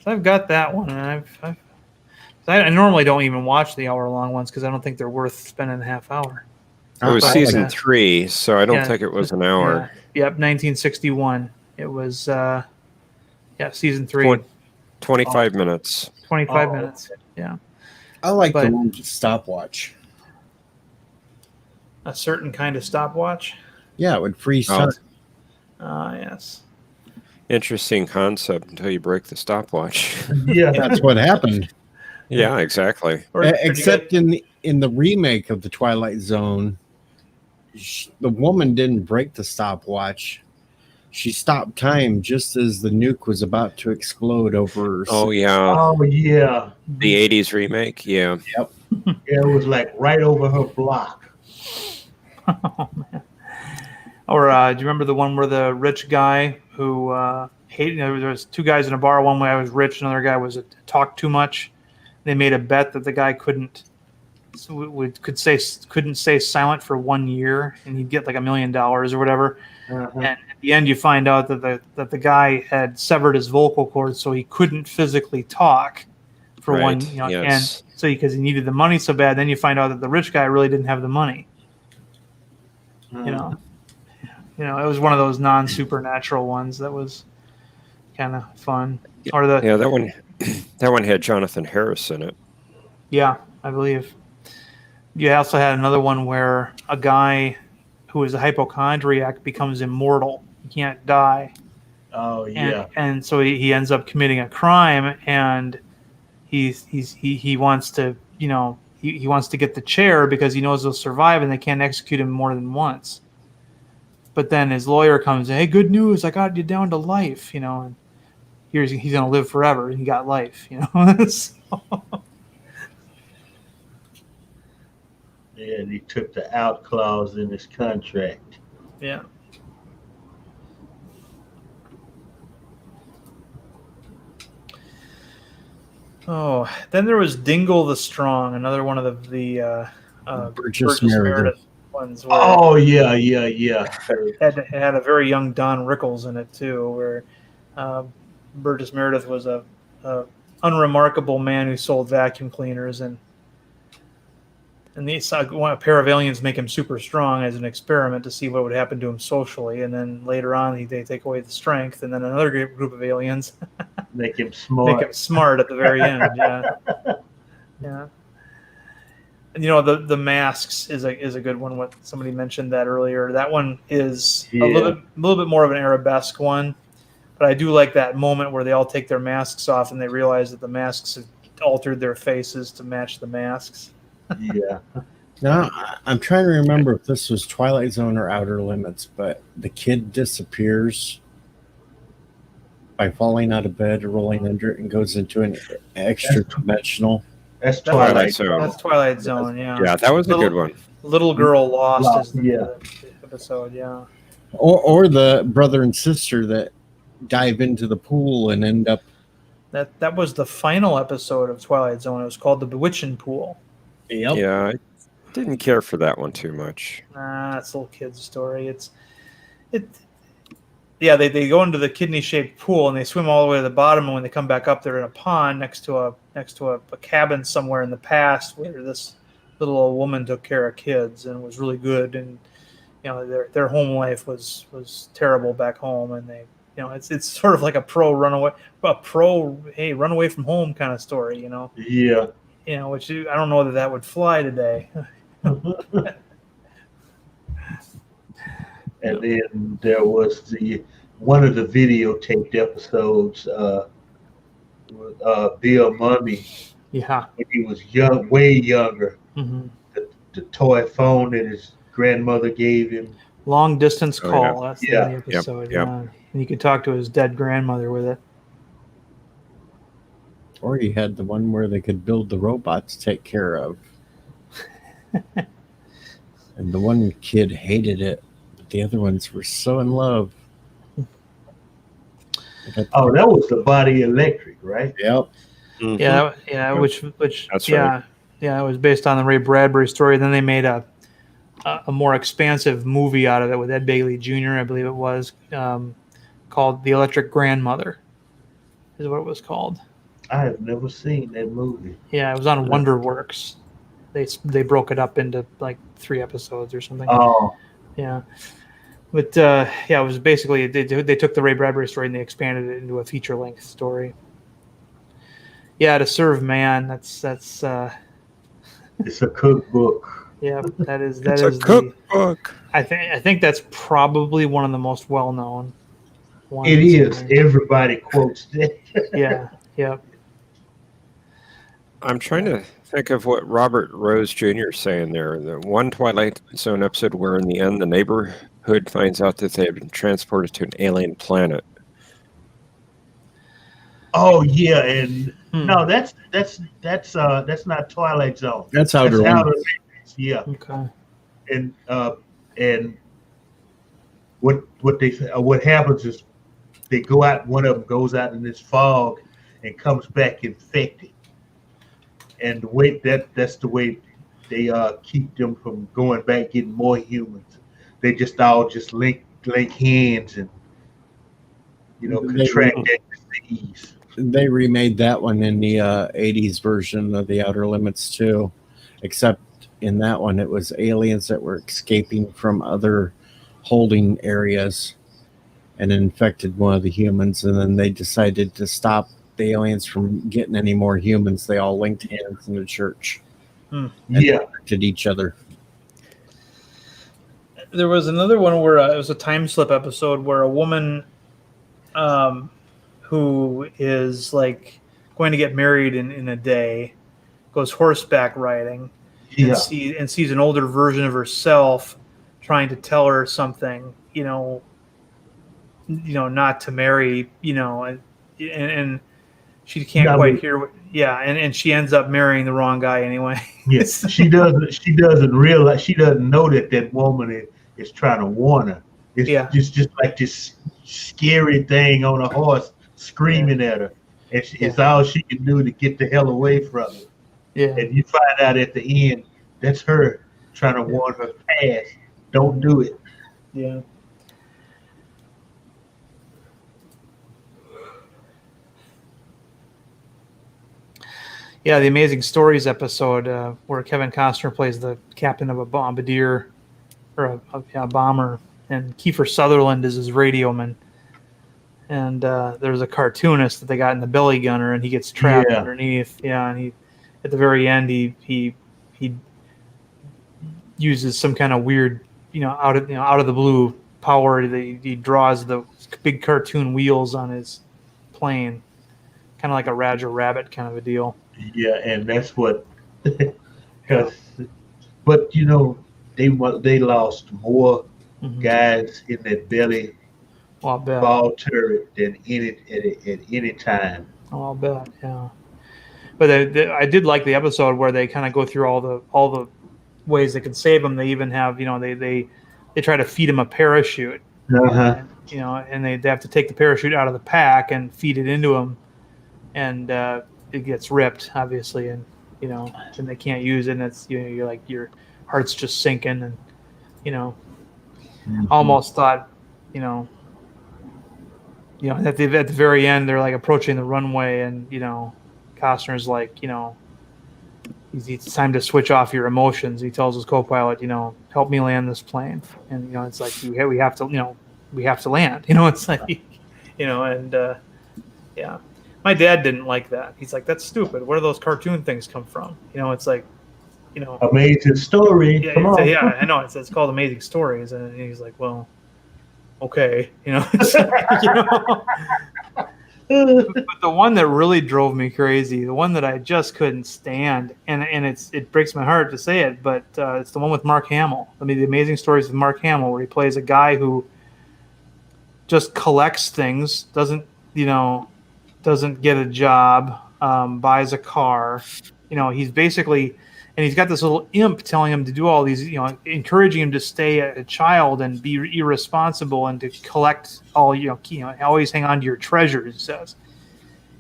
So I've got that one, and I normally don't even watch the hour-long ones because I don't think they're worth spending a half hour. It was season 3, so I don't think it was an hour. Yeah. Yep, 1961. It was, season 3. 25 minutes. 25 minutes. Yeah. I like the one with stopwatch. A certain kind of stopwatch. Yeah, it would freeze time. Yes. Interesting concept until you break the stopwatch. Yeah, That's what happened. Yeah, exactly. Except in the remake of the Twilight Zone, the woman didn't break the stopwatch. She stopped time just as the nuke was about to explode over. Oh yeah. Oh yeah. The 80s remake. Yeah. Yep. Yeah, it was like right over her block. Oh man. Or do you remember the one where the rich guy who hated? There was 2 guys in a bar. One guy was rich, another guy was talked too much. They made a bet that the guy couldn't couldn't stay silent for 1 year, and he'd get like $1 million or whatever. And at the end, you find out that the guy had severed his vocal cords, so he couldn't physically talk for Right, one. yes. And so because he needed the money so bad, then you find out that the rich guy really didn't have the money. It was one of those non-supernatural ones that was kind of fun. Or that one had Jonathan Harris in it. Yeah, I believe. You also had another one where a guy who is a hypochondriac becomes immortal. He can't die. Oh yeah. And so he ends up committing a crime, and he wants to he wants to get the chair because he knows he'll survive, and they can't execute him more than once. But then his lawyer comes in, hey, good news, I got you down to life, and he's gonna live forever, and he got life, So, Yeah, and he took the out clause in his contract. yeah. Oh, then there was Dingle the Strong, another one of the Burgess Meredith ones. Where Oh yeah. had a very young Don Rickles in it too, where Burgess Meredith was a unremarkable man who sold vacuum cleaners, and they saw a pair of aliens make him super strong as an experiment to see what would happen to him socially, and then later on they take away the strength, and then another group of aliens Make him smart. at the very end. Yeah. And the Masks is a good one. What somebody mentioned that earlier. That one is a little bit more of an arabesque one, but I do like that moment where they all take their masks off and they realize that the masks have altered their faces to match the masks. Yeah. Now, I'm trying to remember if this was Twilight Zone or Outer Limits, but the kid disappears by falling out of bed or rolling under it and goes into an extra dimensional. That's Twilight Zone. That's Twilight Zone, yeah. Yeah, that was a good one. Little Girl Lost is the Yeah. episode, yeah. Or the brother and sister that dive into the pool and end up. That was the final episode of Twilight Zone. It was called The Bewitching Pool. Yep. Yeah, I didn't care for that one too much. It's a little kid's story. They go into the kidney-shaped pool and they swim all the way to the bottom, and when they come back up, they're in a pond next to a cabin somewhere in the past where this little old woman took care of kids and was really good, and their home life was terrible back home, and they it's sort of like a run away from home kind of story, Yeah. which I don't know that would fly today. And then there was one of the videotaped episodes, Bill Mummy, Yeah. when he was young, way younger. Mm-hmm. The toy phone that his grandmother gave him. Long distance Oh, call. yeah. That's the Yeah. episode. Yep. Yeah. And you could talk to his dead grandmother with it. Or you had the one where they could build the robots to take care of. And the one kid hated it, but the other ones were so in love. Oh, that was the Body Electric, right? Yep. Mhm. Yeah. Which That's yeah. right. Yeah, it was based on the Ray Bradbury story. Then they made a more expansive movie out of it with Ed Begley Jr., I believe it was, called The Electric Grandmother, is what it was called. I have never seen that movie. Yeah, it was on WonderWorks. They broke it up into like 3 episodes or something. Oh, Yeah. But it was basically they took the Ray Bradbury story and they expanded it into a feature-length story. Yeah, To Serve Man. That's it's a cookbook. yeah. That is It's a cookbook. I think that's probably one of the most well-known ones. It is. Everybody quotes that. Yeah. Yeah. I'm trying to think of what Robert Rose Jr. is saying there. The one Twilight Zone episode where in the end the neighborhood finds out that they have been transported to an alien planet. Oh yeah, and no, that's not Twilight Zone. That's Outer Limits. Limits. Yeah, Okay. and what happens is they go out. One of them goes out in this fog and comes back infected. And the way that's the way they keep them from going back getting more humans. They just all just link hands and contract that disease. They remade that one in the 80s version of the Outer Limits too, except in that one it was aliens that were escaping from other holding areas and infected one of the humans, and then they decided to stop the aliens from getting any more humans. They all linked hands in the church. And protected each other. There was another one where it was a time slip episode where a woman who is like going to get married in a day goes horseback riding and sees an older version of herself trying to tell her something, not to marry, and she can't quite hear what, and she ends up marrying the wrong guy anyway. Yes, she doesn't realize, she doesn't know that woman is trying to warn her. It's just like this scary thing on a horse screaming at her. And it's all she can do to get the hell away from it. Yeah. And you find out at the end, that's her trying to warn her past. Don't do it. Yeah. Yeah, the Amazing Stories episode where Kevin Costner plays the captain of a bombardier or a bomber, and Kiefer Sutherland is his radioman. And there's a cartoonist that they got in the belly gunner, and he gets trapped underneath. Yeah, and he at the very end he uses some kind of weird out of the blue power. He draws the big cartoon wheels on his plane, kind of like a Roger Rabbit kind of a deal. Yeah, and that's what. But they lost more guys in that belly ball turret than at any time. Oh, I'll bet, yeah. But I did like the episode where they kind of go through all the ways they can save him. They even have they try to feed him a parachute. And they have to take the parachute out of the pack and feed it into him, and it gets ripped, obviously, and and they can't use it. And it's you're like your heart's just sinking, and almost thought at the very end they're like approaching the runway, and Costner's like it's time to switch off your emotions. He tells his co-pilot, help me land this plane, and it's like we have to land. It's like and yeah. My dad didn't like that. He's like, that's stupid. Where do those cartoon things come from? It's like, Amazing Story. Yeah, Come on. Yeah, I know. It's called Amazing Stories, and he's like, well, okay, It's like, But the one that really drove me crazy, the one that I just couldn't stand, and it breaks my heart to say it, but it's the one with Mark Hamill. I mean, the Amazing Stories with Mark Hamill, where he plays a guy who just collects things, doesn't get a job, buys a car. He's basically, and he's got this little imp telling him to do all these, encouraging him to stay a child and be irresponsible and to collect all, always hang on to your treasures, he says.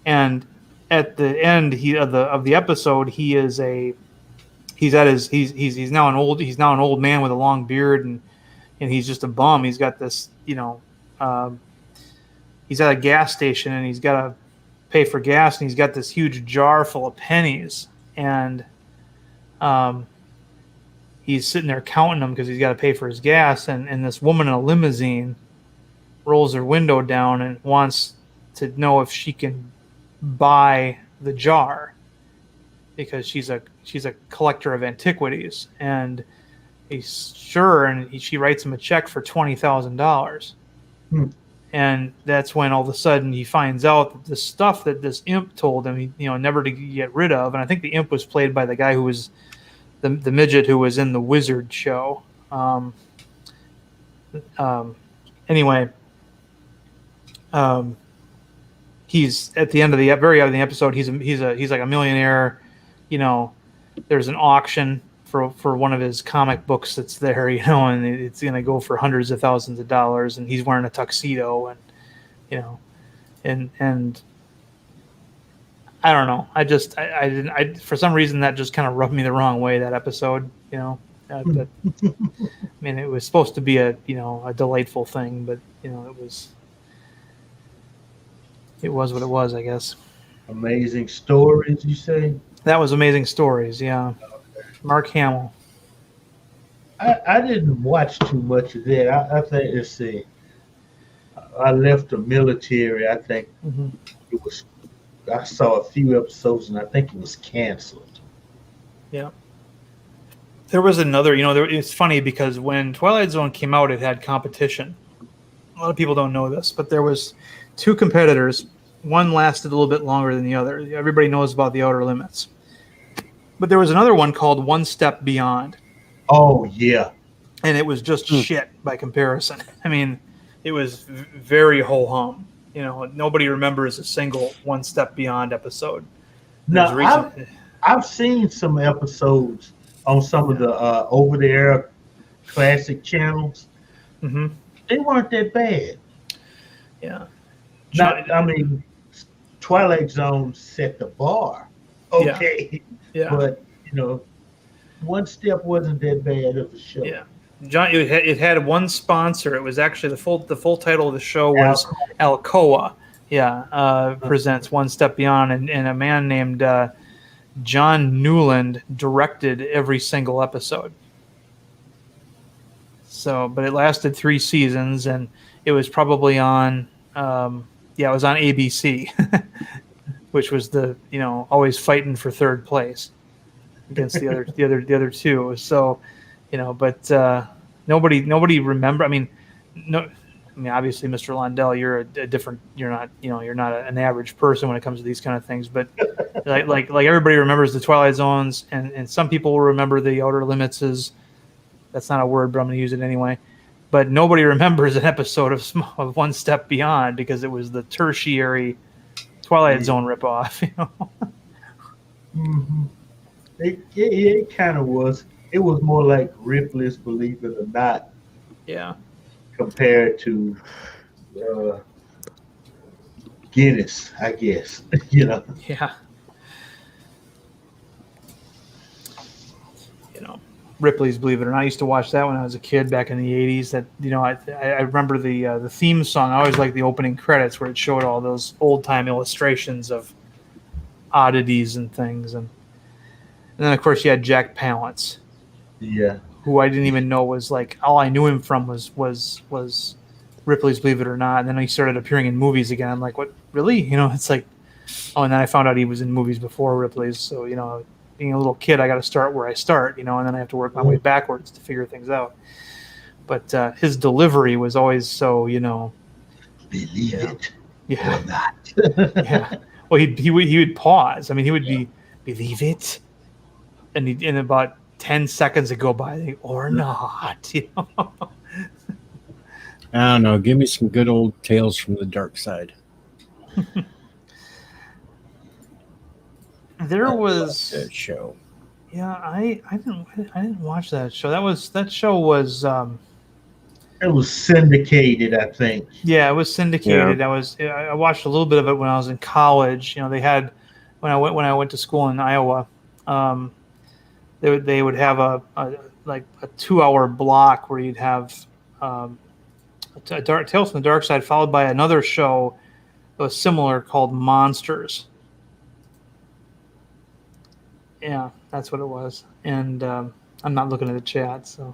And at the end of the episode, he's now an old man with a long beard, and he's just a bum. He's got this, he's at a gas station, and he's got to pay for gas, and he's got this huge jar full of pennies, and he's sitting there counting them because he's got to pay for his gas, and this woman in a limousine rolls her window down and wants to know if she can buy the jar because she's a collector of antiquities, and he's sure, and she writes him a check for $20,000. And that's when all of a sudden he finds out that the stuff that this imp told him, never to get rid of. And I think the imp was played by the guy who was the midget who was in the Wizard show. Anyway, he's at the end of the very end of the episode. He's like a millionaire. There's an auction for one of his comic books that's there, and it's going to go for hundreds of thousands of dollars, and he's wearing a tuxedo, and and I don't know. I didn't. For some reason that just kind of rubbed me the wrong way. That episode, but I mean, it was supposed to be a delightful thing, but it was what it was, I guess. Amazing Stories, you say? That was Amazing Stories, yeah. Mark Hamill. I didn't watch too much of that. I think, let's see, I left the military. I think it was. I saw a few episodes, and I think it was canceled. Yeah. There was another. It's funny because when Twilight Zone came out, it had competition. A lot of people don't know this, but there was 2 competitors. One lasted a little bit longer than the other. Everybody knows about The Outer Limits. But there was another one called One Step Beyond. Oh, yeah. And it was just shit by comparison. I mean, it was very ho-hum. Nobody remembers a single One Step Beyond episode. Now, I've seen some episodes on some of the over-the-air classic channels. Mm-hmm. They weren't that bad. Yeah. Twilight Zone set the bar. Okay. Yeah. But, One Step wasn't that bad of a show. Yeah. John, it had one sponsor. It was actually the full title of the show was Alcoa. Yeah, presents One Step Beyond, and a man named John Newland directed every single episode. So, but it lasted 3 seasons, and it was probably on, it was on ABC, which was always fighting for third place against the other 2. So, but nobody remember. I mean, obviously, Mr. Londell, you're a different. You're not an average person when it comes to these kind of things. But like everybody remembers the Twilight Zones, and some people will remember the Outer Limits. That's not a word, but I'm going to use it anyway. But nobody remembers an episode of One Step Beyond because it was the tertiary Twilight Zone ripoff. Mm-hmm. It kind of was. It was more like Ripley's Believe It or Not. Yeah. Compared to Guinness, I guess. Yeah. Ripley's Believe It or Not. I used to watch that when I was a kid back in the 80s. That I remember the theme song. I always liked the opening credits where it showed all those old time illustrations of oddities and things, and then of course you had Jack Palance. Yeah. Who I didn't even know was all I knew him from was Ripley's Believe It or Not, and then he started appearing in movies again. I'm like, what? Really? It's like, and then I found out he was in movies before Ripley's. So being a little kid, I got to start where I start, and then I have to work my way backwards to figure things out. But his delivery was always so, Believe it or not. Yeah. Well, he would pause. I mean, he would be believe it, and in about 10 seconds would go by, or not. I don't know. Give me some good old Tales from the Dark Side. There was that show. Yeah, I didn't watch that show. That show was it was syndicated, I think. Yeah, it was syndicated. Yeah. I watched a little bit of it when I was in college. They had when I went to school in Iowa. They would have a 2-hour block where you'd have Tales from the Dark Side followed by another show that was similar called Monsters. Yeah, that's what it was. And I'm not looking at the chat, so.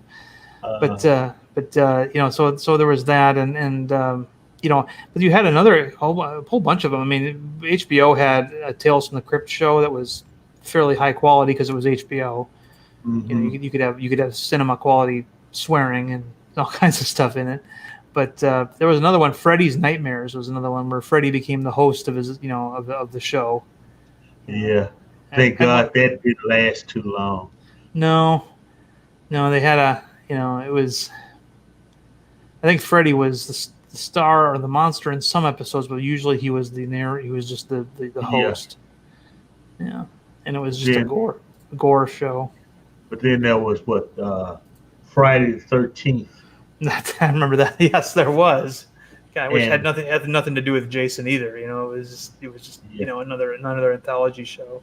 But so there was that, and but you had a whole bunch of them. I mean, HBO had a Tales from the Crypt show that was fairly high quality because it was HBO. Mm-hmm. You could have cinema quality swearing and all kinds of stuff in it. But there was another one, Freddy's Nightmares was another one where Freddy became the host of his of the show. Yeah, thank God that didn't last too long. No, they had it was. I think Freddy was the star or the monster in some episodes, but usually he was the narrator. He was just the host. Yeah, and it was just a gore show. But then there was Friday the 13th. I remember that. Yes, there was. Yeah, which And- had nothing to do with Jason either. It was just Yeah. another anthology show.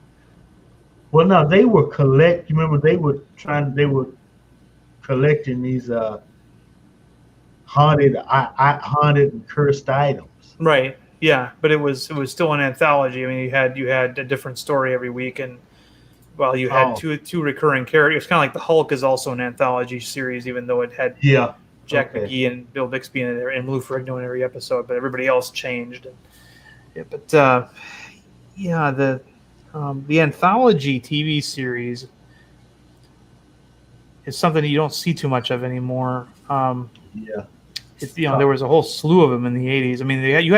Well, no, they were collect. You remember they were collecting these haunted and cursed items. Right. Yeah, but it was still an anthology. I mean, you had a different story every week, and while you had two recurring characters, it's kind of like the Hulk is also an anthology series, even though it had Yeah. Jack McGee and Bill Bixby in there and Lou Ferrigno in every episode, but everybody else changed. The anthology TV series is something that you don't see too much of anymore. Yeah. There was a whole slew of them in the '80s. I mean, you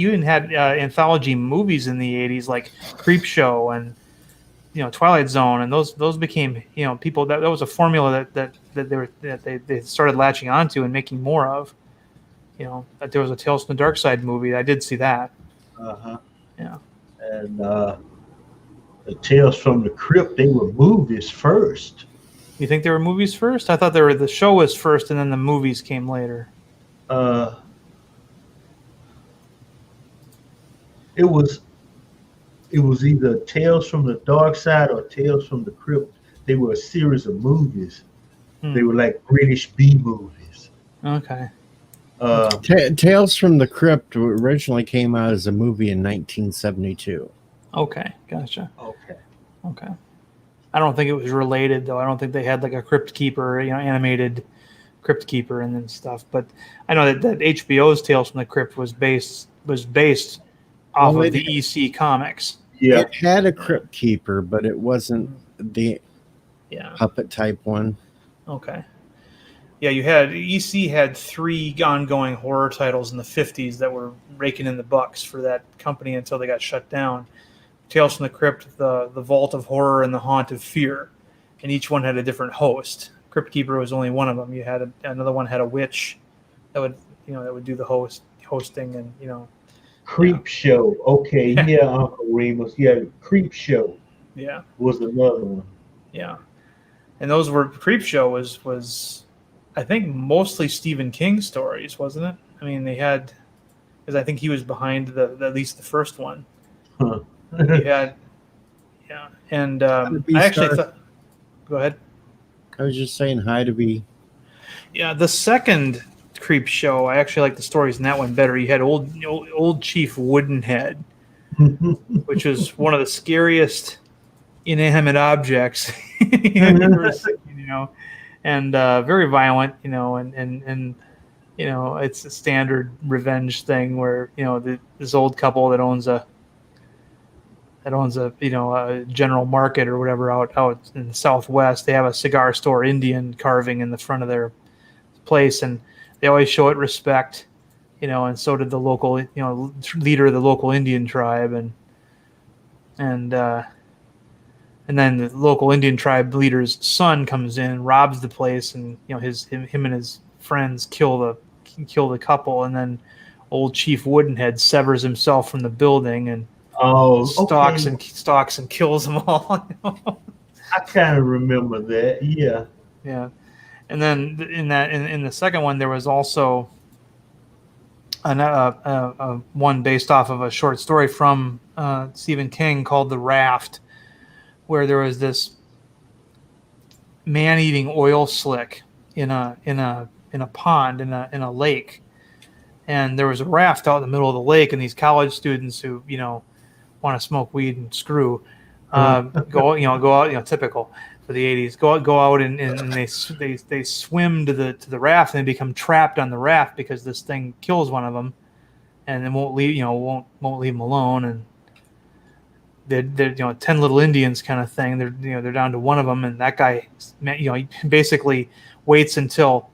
even had anthology movies in the '80s like Creepshow and Twilight Zone, and those became people that was a formula that they started latching onto and making more of. That there was a Tales from the Dark Side movie. I did see that. Uh-huh. Yeah. And the Tales from the Crypt, they were movies first. You think they were movies first? I thought the show was first, and then the movies came later. It was either Tales from the Dark Side or Tales from the Crypt. They were a series of movies. They were like British B movies. Okay. Tales from the Crypt originally came out as a movie in 1972. Okay, gotcha. Okay. I don't think it was related though. I don't think they had like a Crypt Keeper, animated Crypt Keeper and then stuff. But I know that HBO's Tales from the Crypt was based off of the EC comics. Yeah. It had a Crypt Keeper, but it wasn't the puppet type one. Okay. Yeah, EC had 3 ongoing horror titles in the 50s that were raking in the bucks for that company until they got shut down. Tales from the Crypt, the Vault of Horror, and the Haunt of Fear, and each one had a different host. Crypt Keeper was only one of them. You had another one had a witch that would do the hosting and Creep Show. Okay, yeah, Uncle Remus. Yeah, Creep Show. Yeah. Was another one. Yeah. And those were Creep Show was I think mostly Stephen King stories, wasn't it? I mean, they had, because I think he was behind at least the first one. Huh. He had, and I actually thought. Go ahead. I was just saying hi to be. Yeah, the second Creep Show, I actually like the stories in that one better. You had old Chief Woodenhead, which was one of the scariest inanimate objects you've ever seen, and very violent, and it's a standard revenge thing where this old couple that owns a a general market or whatever out in the Southwest. They have a cigar store Indian carving in the front of their place, and they always show it respect, and so did the local leader of the local Indian tribe, and then the local Indian tribe leader's son comes in and robs the place, and him and his friends kill the couple, and then old Chief Woodenhead severs himself from the building and stalks and kills them all. I kind of remember that. Yeah. Yeah, and then in the second one there was also one based off of a short story from Stephen King called The Raft, where there was this man-eating oil slick in a pond in a lake, and there was a raft out in the middle of the lake, and these college students who want to smoke weed and screw go out, typical for the 80s, go out and they swim to the raft, and they become trapped on the raft because this thing kills one of them and then won't leave them alone, and they're 10 little Indians kind of thing. They're down to one of them, and that guy he basically waits until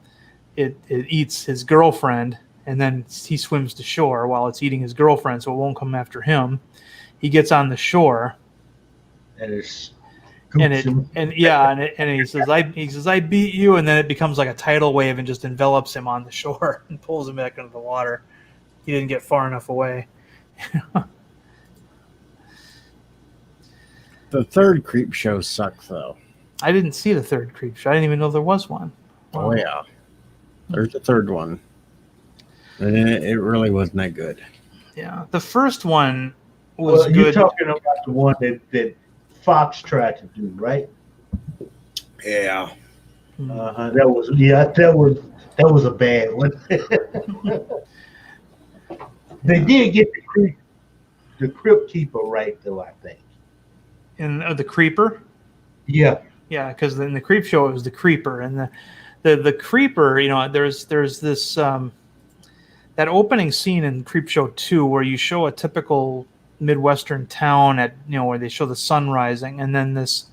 it eats his girlfriend, and then he swims to shore while it's eating his girlfriend, so it won't come after him. He gets on the shore, and he says, I beat you, and then it becomes like a tidal wave and just envelops him on the shore and pulls him back into the water. He didn't get far enough away. The third Creep Show sucked, though. I didn't see the third Creep Show. I didn't even know there was one. Wow. Oh yeah, there's the third one. And it really wasn't that good. Yeah, the first one was Well, you're good. talking about the one that Fox tried to do, right? Yeah. That was a bad one. They did get the Crypt Keeper right though, I think. In the Creeper. Yeah. Yeah, because in the Creep Show it was the Creeper, and the Creeper. You know, there's this that opening scene in Creep Show 2 where you show a typical Midwestern town at where they show the sun rising, and then this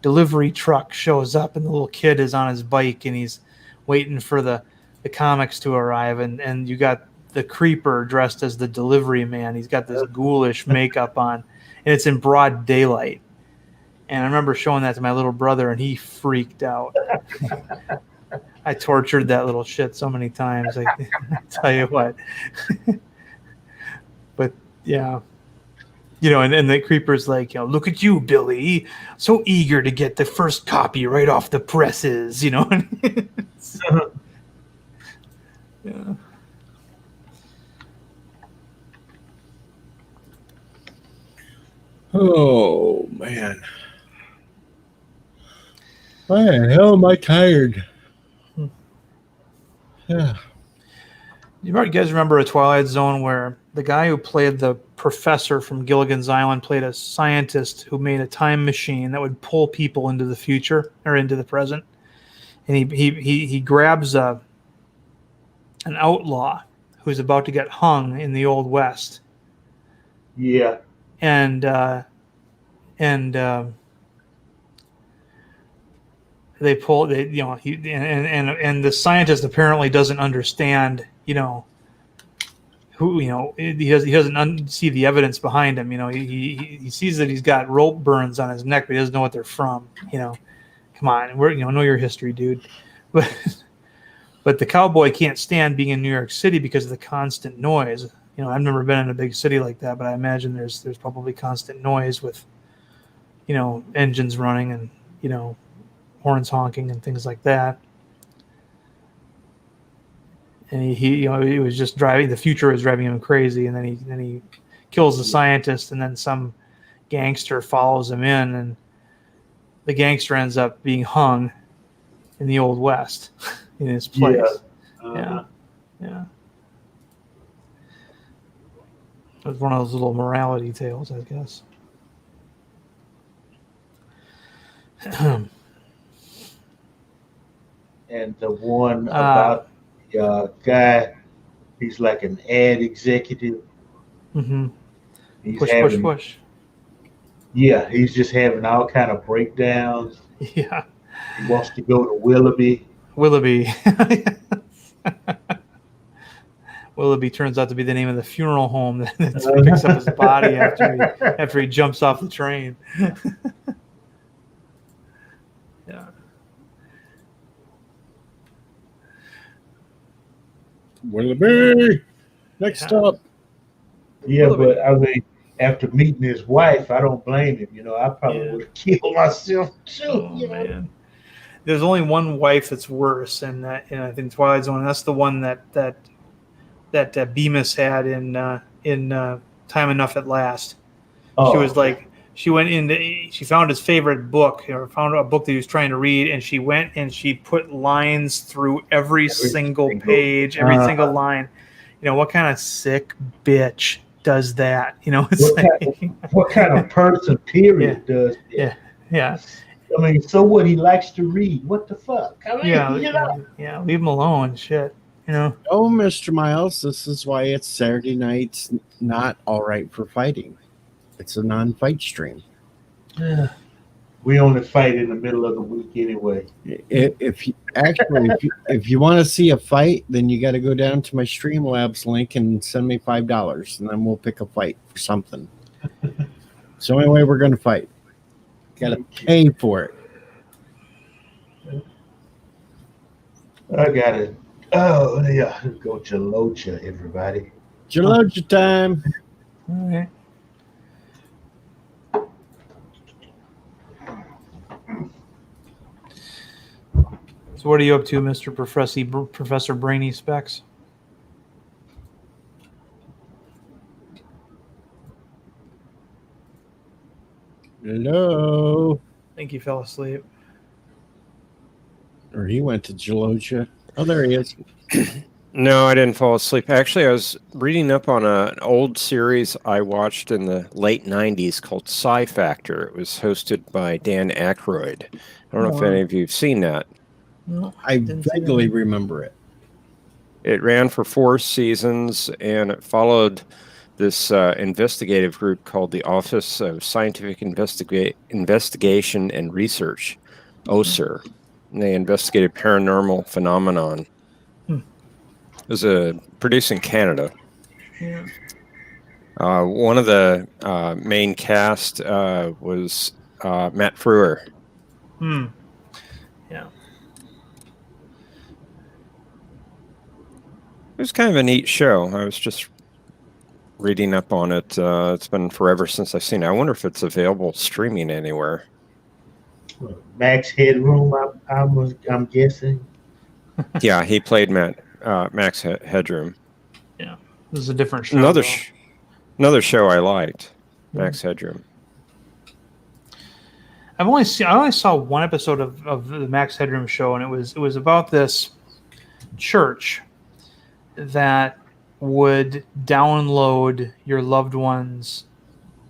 delivery truck shows up, and the little kid is on his bike, and he's waiting for the comics to arrive, and you got the Creeper dressed as the delivery man. He's got this ghoulish makeup on, and it's in broad daylight. And I remember showing that to my little brother, and he freaked out. I tortured that little shit so many times. I tell you what. But yeah, and the Creeper's like, look at you, Billy, so eager to get the first copy right off the presses, Yeah. Oh man. Why the hell am I tired? Yeah. You guys remember a Twilight Zone where the guy who played the professor from Gilligan's Island played a scientist who made a time machine that would pull people into the future or into the present, and he grabs an outlaw who's about to get hung in the Old West. Yeah. And they pull and the scientist apparently doesn't understand who he doesn't see the evidence behind him. He sees that he's got rope burns on his neck, but he doesn't know what they're from. Come on, know your history, dude. But the cowboy can't stand being in New York City because of the constant noise. I've never been in a big city like that, but I imagine there's probably constant noise with engines running and horns honking and things like that. And he was just driving. The future was driving him crazy, and then he kills the scientist, and then some gangster follows him in, and the gangster ends up being hung in the Old West in his place. Yeah. It was one of those little morality tales, I guess. And the one about the guy, he's like an ad executive. Mm-hmm. He's push. Yeah, he's just having all kind of breakdowns. Yeah. He wants to go to Willoughby. Willoughby turns out to be the name of the funeral home that picks up his body after he jumps off the train. Yeah. Willoughby. Next up. Yeah, Willoughby. but I mean, after meeting his wife, I don't blame him. I probably would have killed myself too. Oh, man. There's only one wife that's worse, and I think Twilight Zone. And that's the one that Bemis had in Time Enough at Last. Oh. She was like, she found his favorite book, or found a book that he was trying to read, and she went and she put lines through every single page, every single line. What kind of sick bitch does that? What kind of person, period, does that? Yeah. I mean, so what? He likes to read. What the fuck? I mean, yeah. Leave him alone. Shit. Oh, Mr. Miles, this is why it's Saturday nights not all right for fighting. It's a non-fight stream. Yeah. We only fight in the middle of the week anyway. If you want to see a fight, then you got to go down to my Streamlabs link and send me $5, and then we'll pick a fight for something. It's the only way we're going to fight. Got to pay for it. I got it. Oh, yeah. Go Jalocha, everybody. Jalocha time. All right. So what are you up to, Mr. Professor Brainy Specs? Hello. I think he fell asleep. Or he went to Gelosia. Oh, there he is. No, I didn't fall asleep. Actually, I was reading up on an old series I watched in the late 90s called Sci Factor. It was hosted by Dan Aykroyd. I don't know if any of you have seen that. No, I didn't see vaguely that. remember it. It ran for 4 seasons, and it followed this investigative group called the Office of Scientific Investigation and Research, OSIR. And they investigated paranormal phenomenon. It was produced in Canada. Yeah. One of the main cast was Matt Frewer. Yeah. It was kind of a neat show. I was just reading up on it. It's been forever since I've seen it. I wonder if it's available streaming anywhere. Max Headroom, I'm guessing. Yeah, he played Max Headroom. Yeah. This is a different show. Another show I liked, Max Headroom. I only saw one episode of the Max Headroom show, and it was about this church that would download your loved one's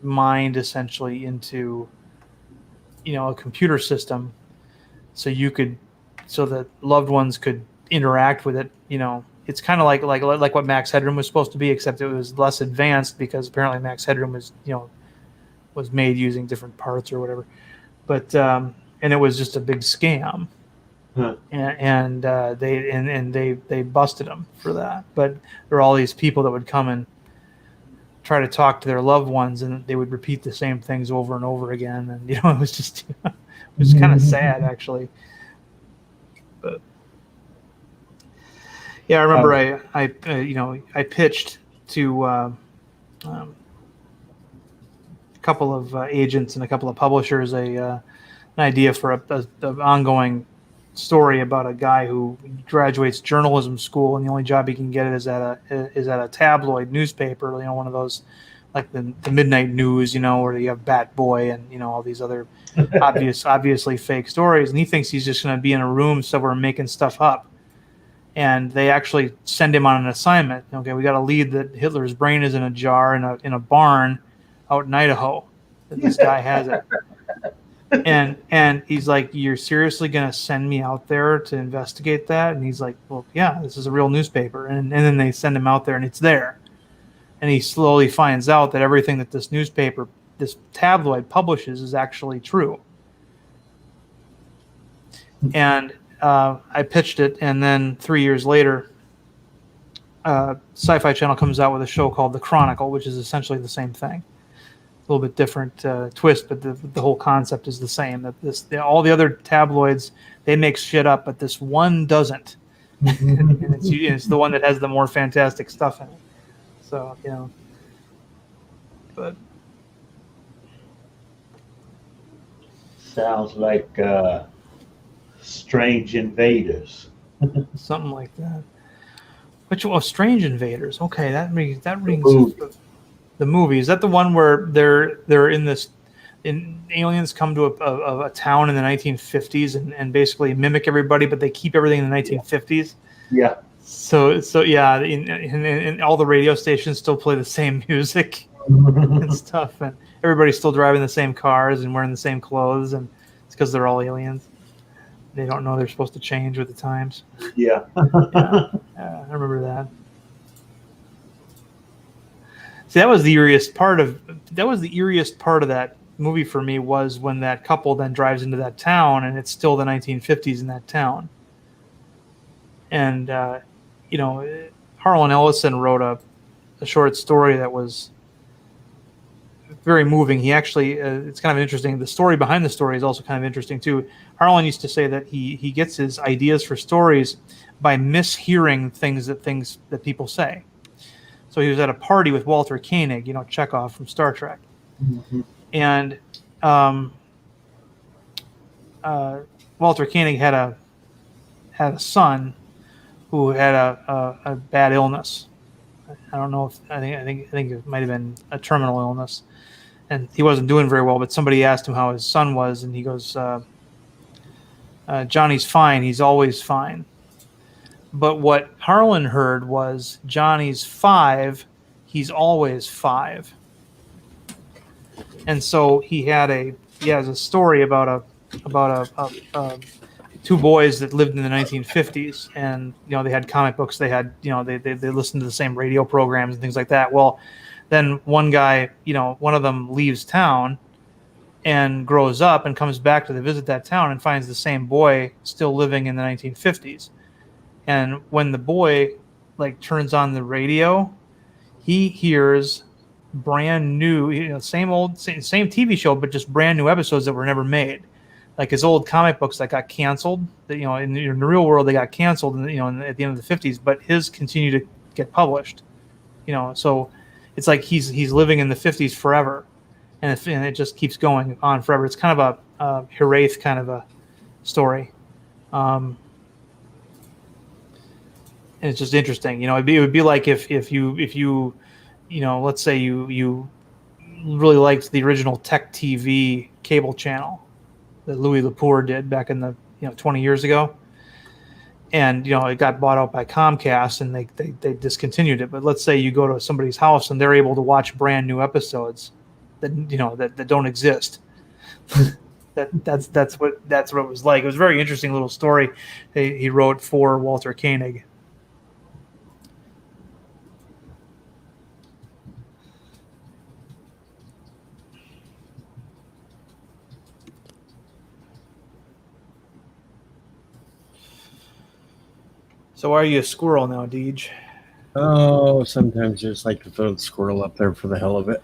mind essentially into, a computer system, so that loved ones could interact with it. It's kind of like what Max Headroom was supposed to be, except it was less advanced because apparently Max Headroom was made using different parts or whatever. But and it was just a big scam. Huh. And they busted them for that. But there were all these people that would come and try to talk to their loved ones, and they would repeat the same things over and over again. And it was just it was kind of sad, actually. But yeah, I remember I pitched to a couple of agents and a couple of publishers an idea for an ongoing story about a guy who graduates journalism school, and the only job he can get is at a tabloid newspaper, one of those like the Midnight News, where you have Bat Boy and all these other obviously fake stories, and he thinks he's just going to be in a room somewhere making stuff up. And they actually send him on an assignment. Okay, we got a lead that Hitler's brain is in a jar in a barn out in Idaho. This guy has it. And he's like, "You're seriously going to send me out there to investigate that?" And he's like, "Well, yeah, this is a real newspaper." And then they send him out there, and it's there. And he slowly finds out that everything that this newspaper, this tabloid publishes is actually true. And I pitched it, and then 3 years later, Sci-Fi Channel comes out with a show called The Chronicle, which is essentially the same thing. A little bit different twist, but the whole concept is the same. That all the other tabloids, they make shit up, but this one doesn't. And it's the one that has the more fantastic stuff in it. So but Sounds like Strange Invaders. something like that. Strange Invaders. Okay, that rings. The movie, is that the one where they're in this? Aliens come to a town in the 1950s and basically mimic everybody, but they keep everything in the 1950s. Yeah. So yeah, and all the radio stations still play the same music and stuff, and everybody's still driving the same cars and wearing the same clothes, and it's because they're all aliens. They don't know they're supposed to change with the times. Yeah. I remember that. See, that was the eeriest part of that movie for me, was when that couple then drives into that town, and it's still the 1950s in that town. And Harlan Ellison wrote a short story that was very moving. He actually, it's kind of interesting. The story behind the story is also kind of interesting too. Harlan used to say that he gets his ideas for stories by mishearing things that people say. So he was at a party with Walter Koenig, Chekhov from Star Trek. Mm-hmm. And Walter Koenig had a son who had a bad illness. I don't know if I think it might have been a terminal illness, and he wasn't doing very well. But somebody asked him how his son was, and he goes, "Johnny's fine. He's always fine." But what Harlan heard was Johnny's 5. He's always 5. And so he has a story about two boys that lived in the 1950s, and they had comic books. They had they listened to the same radio programs and things like that. Well, then one guy, one of them leaves town and grows up and comes back to visit that town and finds the same boy still living in the 1950s. And when the boy turns on the radio, he hears brand new, same TV show, but just brand new episodes that were never made. Like his old comic books that got canceled. That in the real world they got canceled, at the end of the 50s, but his continue to get published. So it's like he's living in the 50s forever, and it just keeps going on forever. It's kind of a Hiraeth kind of a story. And it's just interesting, it would be like if you let's say you really liked the original Tech TV cable channel that Louis Lepore did back in the 20 years ago, and it got bought out by Comcast and they discontinued it. But let's say you go to somebody's house and they're able to watch brand new episodes that don't exist. that's what it was like. It was a very interesting little story he wrote for Walter Koenig. So why are you a squirrel now, Deej? Oh, sometimes I just like to throw the squirrel up there for the hell of it.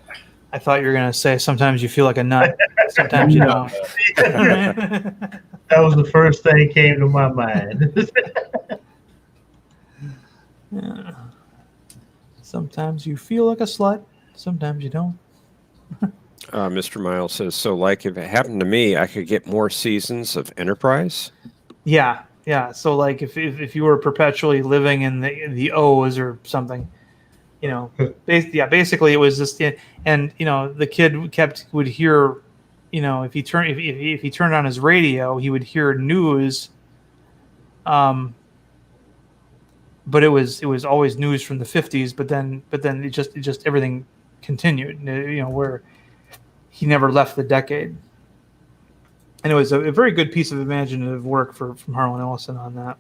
I thought you were going to say sometimes you feel like a nut. Sometimes you don't. That was the first thing that came to my mind. Yeah. Sometimes you feel like a slut. Sometimes you don't. Mr. Miles says, so like if it happened to me, I could get more seasons of Enterprise? Yeah. So like if you were perpetually living in the O's or something, basically it was just, and the kid would hear, if he turned on his radio, he would hear news. But it was always news from the 50s. But then it just everything continued. Where he never left the decade. And it was a very good piece of imaginative work from Harlan Ellison on that.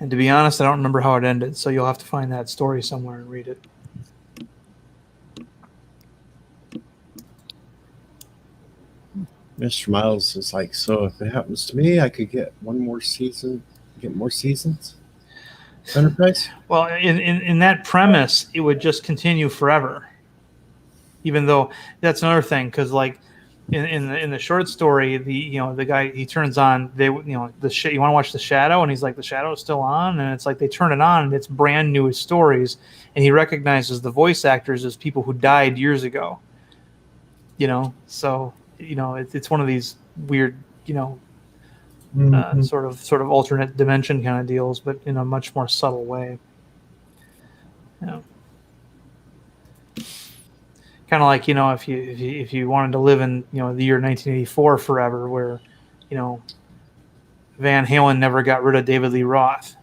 And to be honest, I don't remember how it ended, so you'll have to find that story somewhere and read it. Mr. Miles is like, so if it happens to me, I could get one more season, get more seasons? Enterprise? Well, in that premise, it would just continue forever. Even though that's another thing, because in the short story, the guy, he turns on you want to watch The Shadow, and he's like, the Shadow is still on, and it's like they turn it on and it's brand new stories, and he recognizes the voice actors as people who died years ago. So it's one of these weird sort of alternate dimension kind of deals, but in a much more subtle way. Kind of like if you wanted to live in the year 1984 forever, where Van Halen never got rid of David Lee Roth.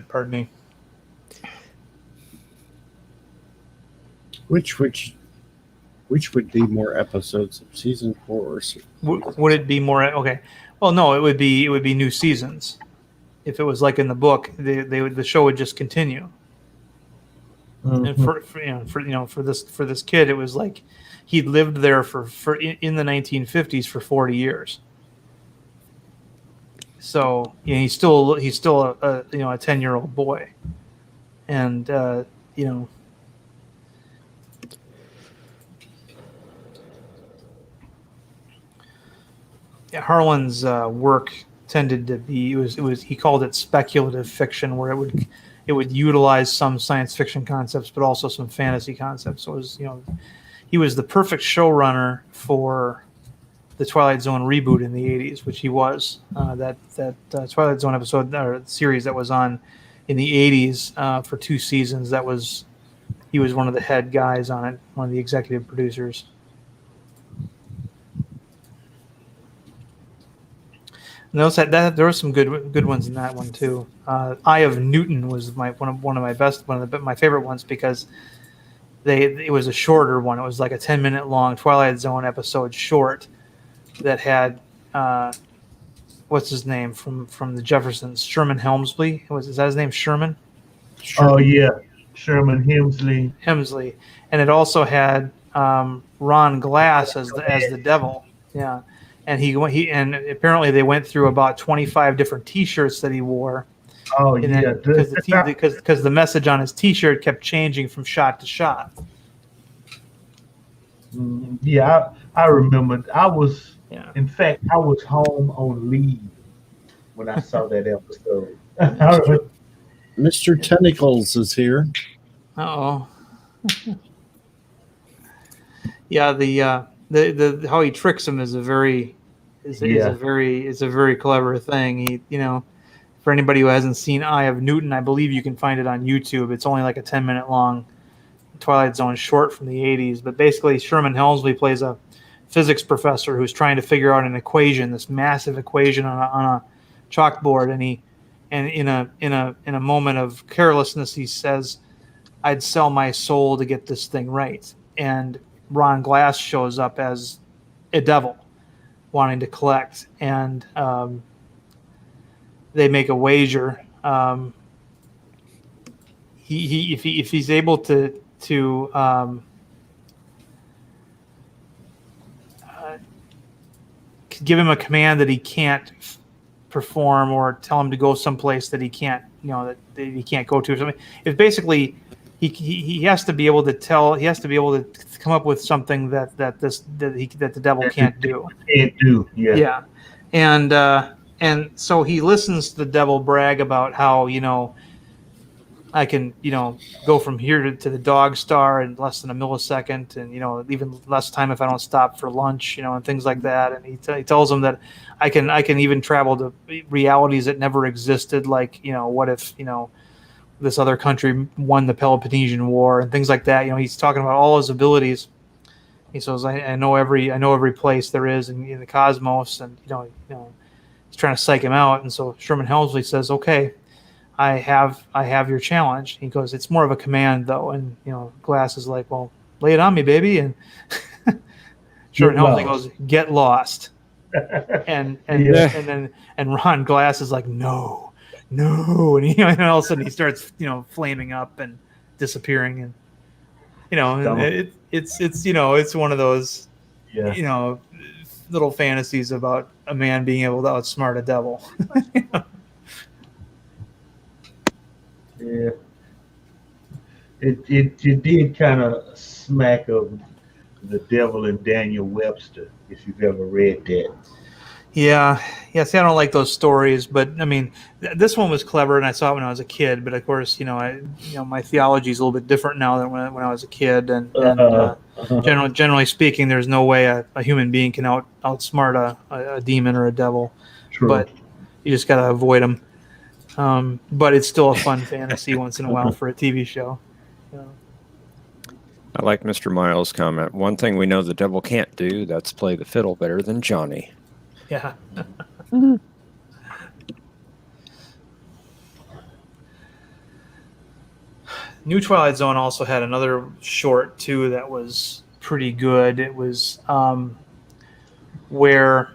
Pardon me. Which would be more episodes of season 4? Would it be more? Okay. Well, no, it would be new seasons. If it was like in the book, the show would just continue. And for this kid, it was like he lived there for in the 1950s for 40 years. So he's still a 10-year-old boy, and Harlan's work tended to be it was he called it speculative fiction, where it it would utilize some science fiction concepts, but also some fantasy concepts. So it was, he was the perfect showrunner for the Twilight Zone reboot in the 80s, which he was. That Twilight Zone episode or series that was on in the 80s for 2 seasons. He was one of the head guys on it, one of the executive producers. Notice that there were some good ones in that one too. Eye of Newton was my favorite ones because it was a shorter one. It was like a 10-minute long Twilight Zone episode short that had what's his name from the Jeffersons, Sherman Helmsley. Is that his name, Sherman? Oh yeah, Sherman Hemsley. Hemsley, and it also had Ron Glass as the devil. Yeah. And and apparently they went through about 25 different T-shirts that he wore. Oh yeah, because the message on his T-shirt kept changing from shot to shot. Yeah, I remember. In fact, I was home on leave when I saw that episode. Mr. Tentacles is here. Oh. Yeah, the how he tricks him is a very clever thing. He, for anybody who hasn't seen Eye of Newton, I believe you can find it on YouTube. It's only like a 10-minute long Twilight Zone short from the 80s. But basically, Sherman Helmsley plays a physics professor who's trying to figure out an equation, this massive equation on a chalkboard, and in a moment of carelessness, he says, "I'd sell my soul to get this thing right." And Ron Glass shows up as a devil wanting to collect, and they make a wager. If he's able to give him a command that he can't perform, or tell him to go someplace that he can't, that he can't go to, or something. It's basically he has to be able to come up with something that the devil can't do. Yeah. And so he listens to the devil brag about how, I can, go from here to the Dog Star in less than a millisecond, and even less time if I don't stop for lunch, and things like that. And he tells him that I can even travel to realities that never existed, like what if this other country won the Peloponnesian War and things like that. He's talking about all his abilities. He says, I know every place there is in the cosmos, and he's trying to psych him out. And so Sherman Helmsley says, "Okay, I have your challenge." He goes, "It's more of a command, though." And Glass is like, "Well, lay it on me, baby." And Sherman Helmsley goes, "Get lost." and Ron Glass is like, "No. And all of a sudden he starts flaming up and disappearing, and it's one of those little fantasies about a man being able to outsmart a devil. Yeah, it did kind of smack of The Devil and Daniel Webster, if you've ever read that. Yeah. See, I don't like those stories, but I mean, this one was clever, and I saw it when I was a kid. But of course, my theology is a little bit different now than when I was a kid. And generally speaking, there's no way a human being can outsmart a demon or a devil. True. But you just gotta avoid them. But it's still a fun fantasy once in a while for a TV show. I like Mr. Miles' comment. One thing we know the devil can't do, that's play the fiddle better than Johnny. Yeah. New Twilight Zone also had another short too that was pretty good. It was where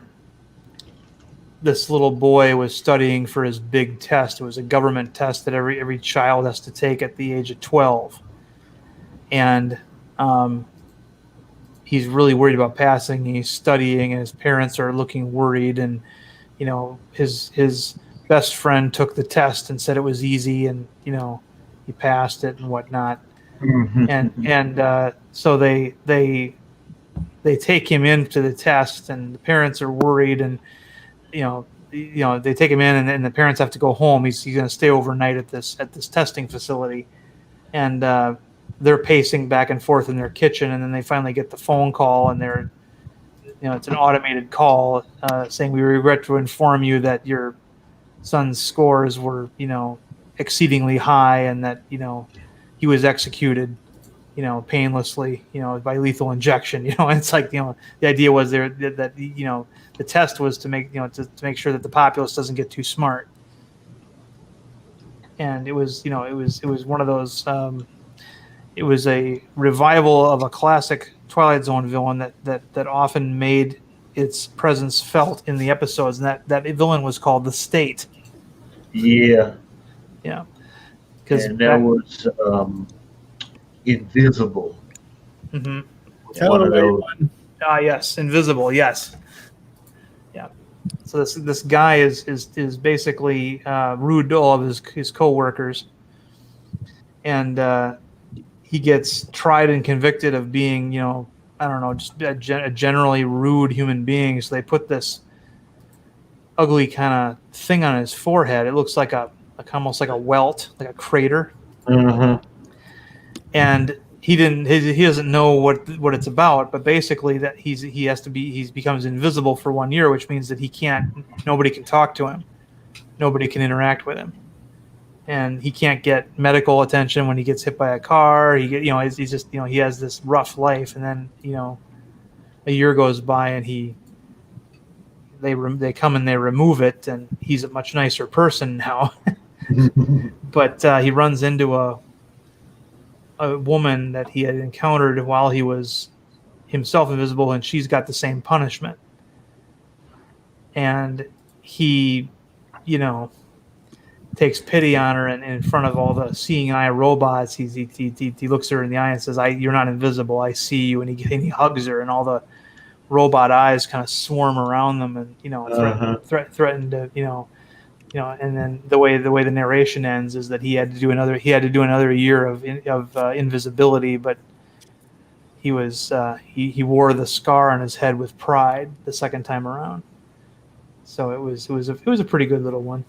this little boy was studying for his big test. It was a government test that every child has to take at the age of 12, and he's really worried about passing. He's studying, and his parents are looking worried. And his best friend took the test and said it was easy, and he passed it and whatnot. Mm-hmm. And so they take him into the test, and the parents are worried, and they take him in, and the parents have to go home. He's going to stay overnight at this testing facility, and they're pacing back and forth in their kitchen, and then they finally get the phone call, and it's an automated call saying, "We regret to inform you that your son's scores were exceedingly high, and that he was executed painlessly by lethal injection." It's like the idea was there that the test was to make to make sure that the populace doesn't get too smart, and it was one of those. It was a revival of a classic Twilight Zone villain that often made its presence felt in the episodes, and that villain was called the State. Yeah. Yeah. And that was Invisible. Mm-hmm. One of those. Yes, Invisible. Yes. Yeah. So this guy is basically rude to all of his coworkers, and he gets tried and convicted of being just a generally rude human being. So they put this ugly kind of thing on his forehead. It looks like almost like a welt, like a crater. Mm-hmm. And he doesn't know what it's about, but basically that he becomes invisible for 1 year, which means that nobody can talk to him, nobody can interact with him, and he can't get medical attention when he gets hit by a car. He's just he has this rough life, and then a year goes by, and they come and they remove it, and he's a much nicer person now. But he runs into a woman that he had encountered while he was himself invisible, and she's got the same punishment. And he, takes pity on her, and in front of all the seeing eye robots, he looks her in the eye and says, "You're not invisible. I see you." And he hugs her, and all the robot eyes kind of swarm around them, and threaten to and then the way the narration ends is that he had to do another year of invisibility, but he wore the scar on his head with pride the second time around. So it was a pretty good little one.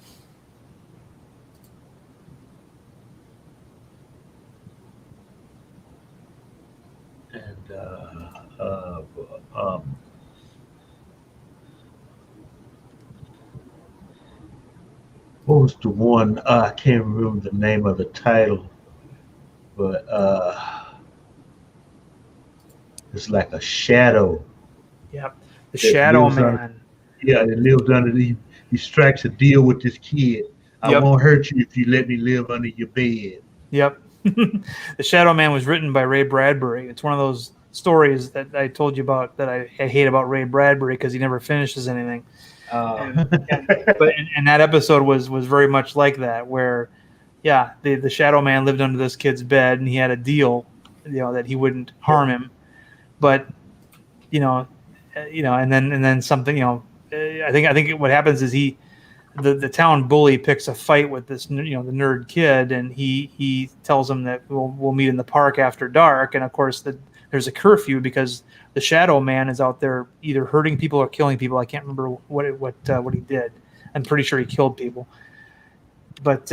What was the one? I can't remember the name of the title, but it's like a shadow. Yep, the Shadow Man. It lives under he strikes a deal with this kid. I won't hurt you if you let me live under your bed. Yep. The Shadow Man was written by Ray Bradbury. It's one of those stories that I told you about that I hate about Ray Bradbury because he never finishes anything. And that episode was very much like that, where the Shadow Man lived under this kid's bed, and he had a deal that he wouldn't harm him, but and then something I think what happens is the town bully picks a fight with this the nerd kid, and he tells him that we'll meet in the park after dark, and of course there's a curfew because the Shadow Man is out there either hurting people or killing people. I can't remember what he did. I'm pretty sure he killed people. But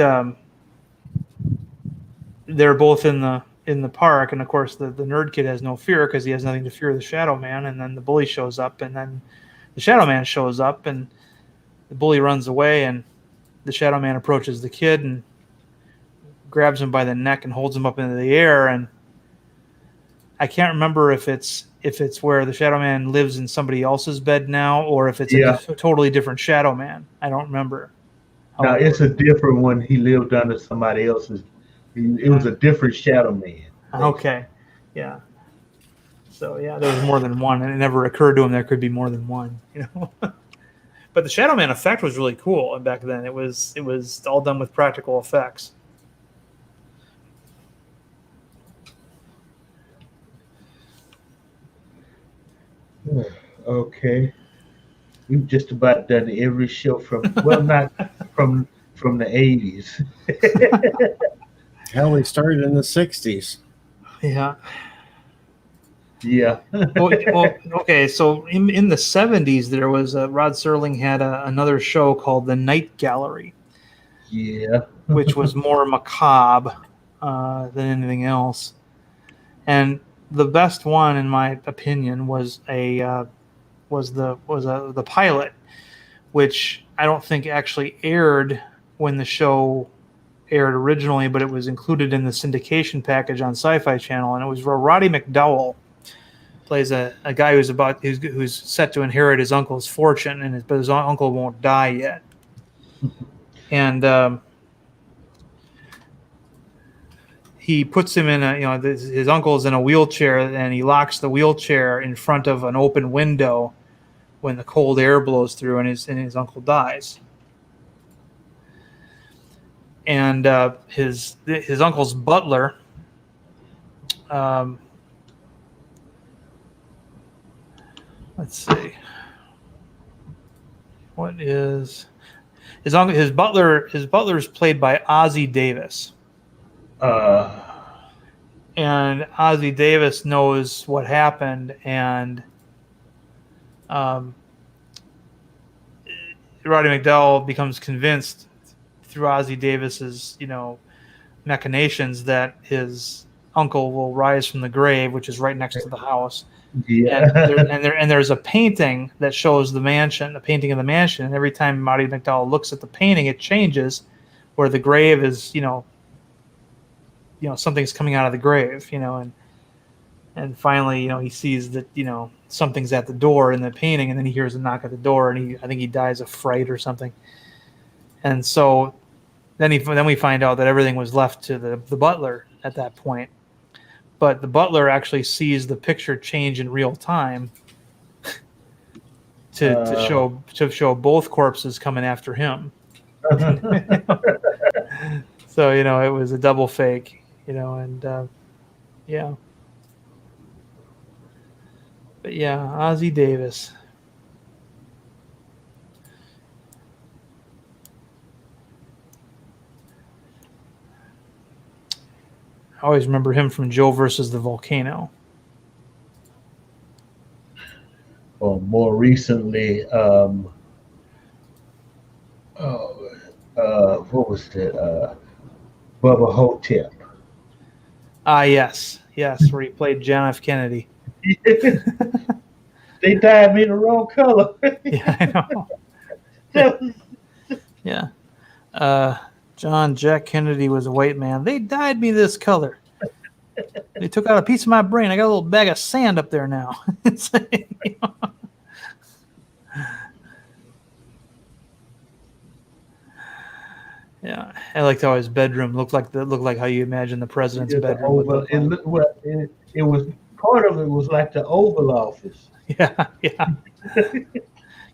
they're both in the park, and of course the nerd kid has no fear because he has nothing to fear the Shadow Man. And then the bully shows up, and then the Shadow Man shows up, and the bully runs away, and the Shadow Man approaches the kid and grabs him by the neck and holds him up into the air. And I can't remember if it's where the Shadow Man lives in somebody else's bed now, or if it's a totally different Shadow Man. I don't remember. No, it's a different one. He lived under somebody else's. It was a different Shadow Man. Okay, yeah. So there was more than one, and it never occurred to him there could be more than one. But the Shadow Man effect was really cool, and back then it was all done with practical effects. Okay. We've just about done every show not from the 80s. Hell, we started in the 60s. Yeah. Yeah. Well, okay. So in the 70s, there was Rod Serling had another show called The Night Gallery, Yeah. which was more macabre than anything else. And the best one, in my opinion, was the pilot, which I don't think actually aired when the show aired originally, but it was included in the syndication package on Sci-Fi Channel, and it was where Roddy McDowell plays a guy who's set to inherit his uncle's fortune, but his uncle won't die yet, and he puts him in his uncle is in a wheelchair, and he locks the wheelchair in front of an open window when the cold air blows through, and his uncle dies. And his uncle's butler, let's see, what is his uncle? His butler is played by Ozzie Davis. And Ozzie Davis knows what happened, and Roddy McDowell becomes convinced through Ozzie Davis's, machinations that his uncle will rise from the grave, which is right next to the house. Yeah. And there's a painting that shows the painting of the mansion, and every time Roddy McDowell looks at the painting, it changes, where the grave is, something's coming out of the grave, and finally, he sees that, something's at the door in the painting, and then he hears a knock at the door, and I think he dies of fright or something. And so then we find out that everything was left to the butler at that point. But the butler actually sees the picture change in real time to show both corpses coming after him. So, it was a double fake, and yeah. But yeah, Ozzie Davis. I always remember him from Joe versus the Volcano. Or more recently, what was that? Bubba Hotep. Yes, where he played John F. Kennedy. They dyed me the wrong color. Yeah, I know. Yeah. Jack Kennedy was a white man. They dyed me this color. They took out a piece of my brain. I got a little bag of sand up there now. It's like, Yeah, I liked how his bedroom looked like how you imagine the president's bedroom would look like. It was part of it was like the Oval Office. Yeah.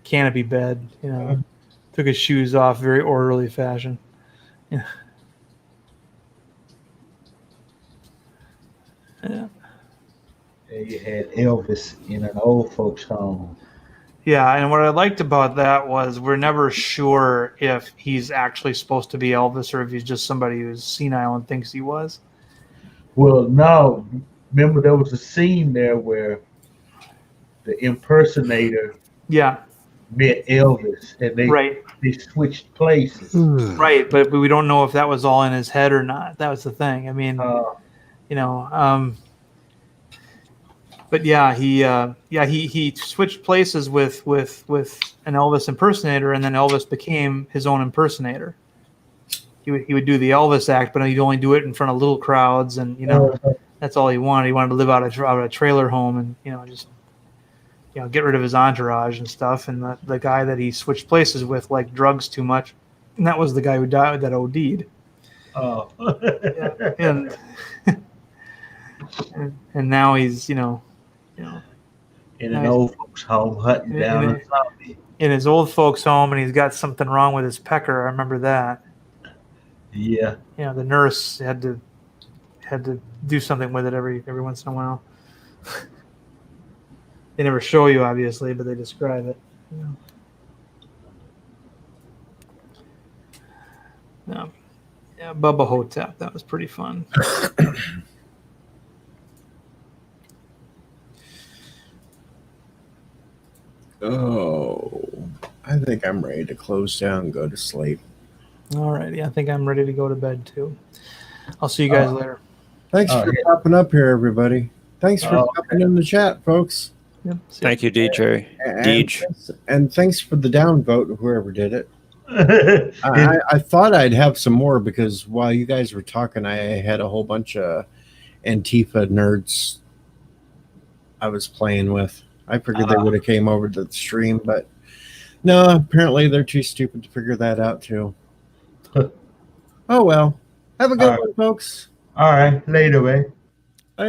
Canopy bed, Took his shoes off, very orderly fashion. Yeah. And you had Elvis in an old folks' home. Yeah, and what I liked about that was we're never sure if he's actually supposed to be Elvis or if he's just somebody who's senile and thinks he was. Well, no. Remember there was a scene there where the impersonator met Elvis, and they switched places. Right, but we don't know if that was all in his head or not. That was the thing. I mean, but yeah, he switched places with an Elvis impersonator, and then Elvis became his own impersonator. He would do the Elvis act, but he'd only do it in front of little crowds, and that's all he wanted. He wanted to live out of a trailer home, and just get rid of his entourage and stuff. And the guy that he switched places with liked drugs too much, and that was the guy who died that OD'd. Oh, and now he's in an old folks' home hunting down a zombie. In his old folks' home, and he's got something wrong with his pecker. I remember that. Yeah. The nurse had to do something with it every once in a while. They never show you, obviously, but they describe it. No. Yeah, Bubba Hotep. That was pretty fun. Oh, I think I'm ready to close down and go to sleep. All righty. I think I'm ready to go to bed too. I'll see you guys later. Thanks Oh, for yeah. popping up here, everybody. Thanks for Oh, popping in the chat, folks. Yep. See ya. Thank you, DJ. Deej. And thanks for the downvote, whoever did it. And- I thought I'd have some more because while you guys were talking, I had a whole bunch of Antifa nerds I was playing with. I figured they would have came over to the stream, but no, apparently they're too stupid to figure that out too. Oh well. Have a good one, folks. all right, later, man.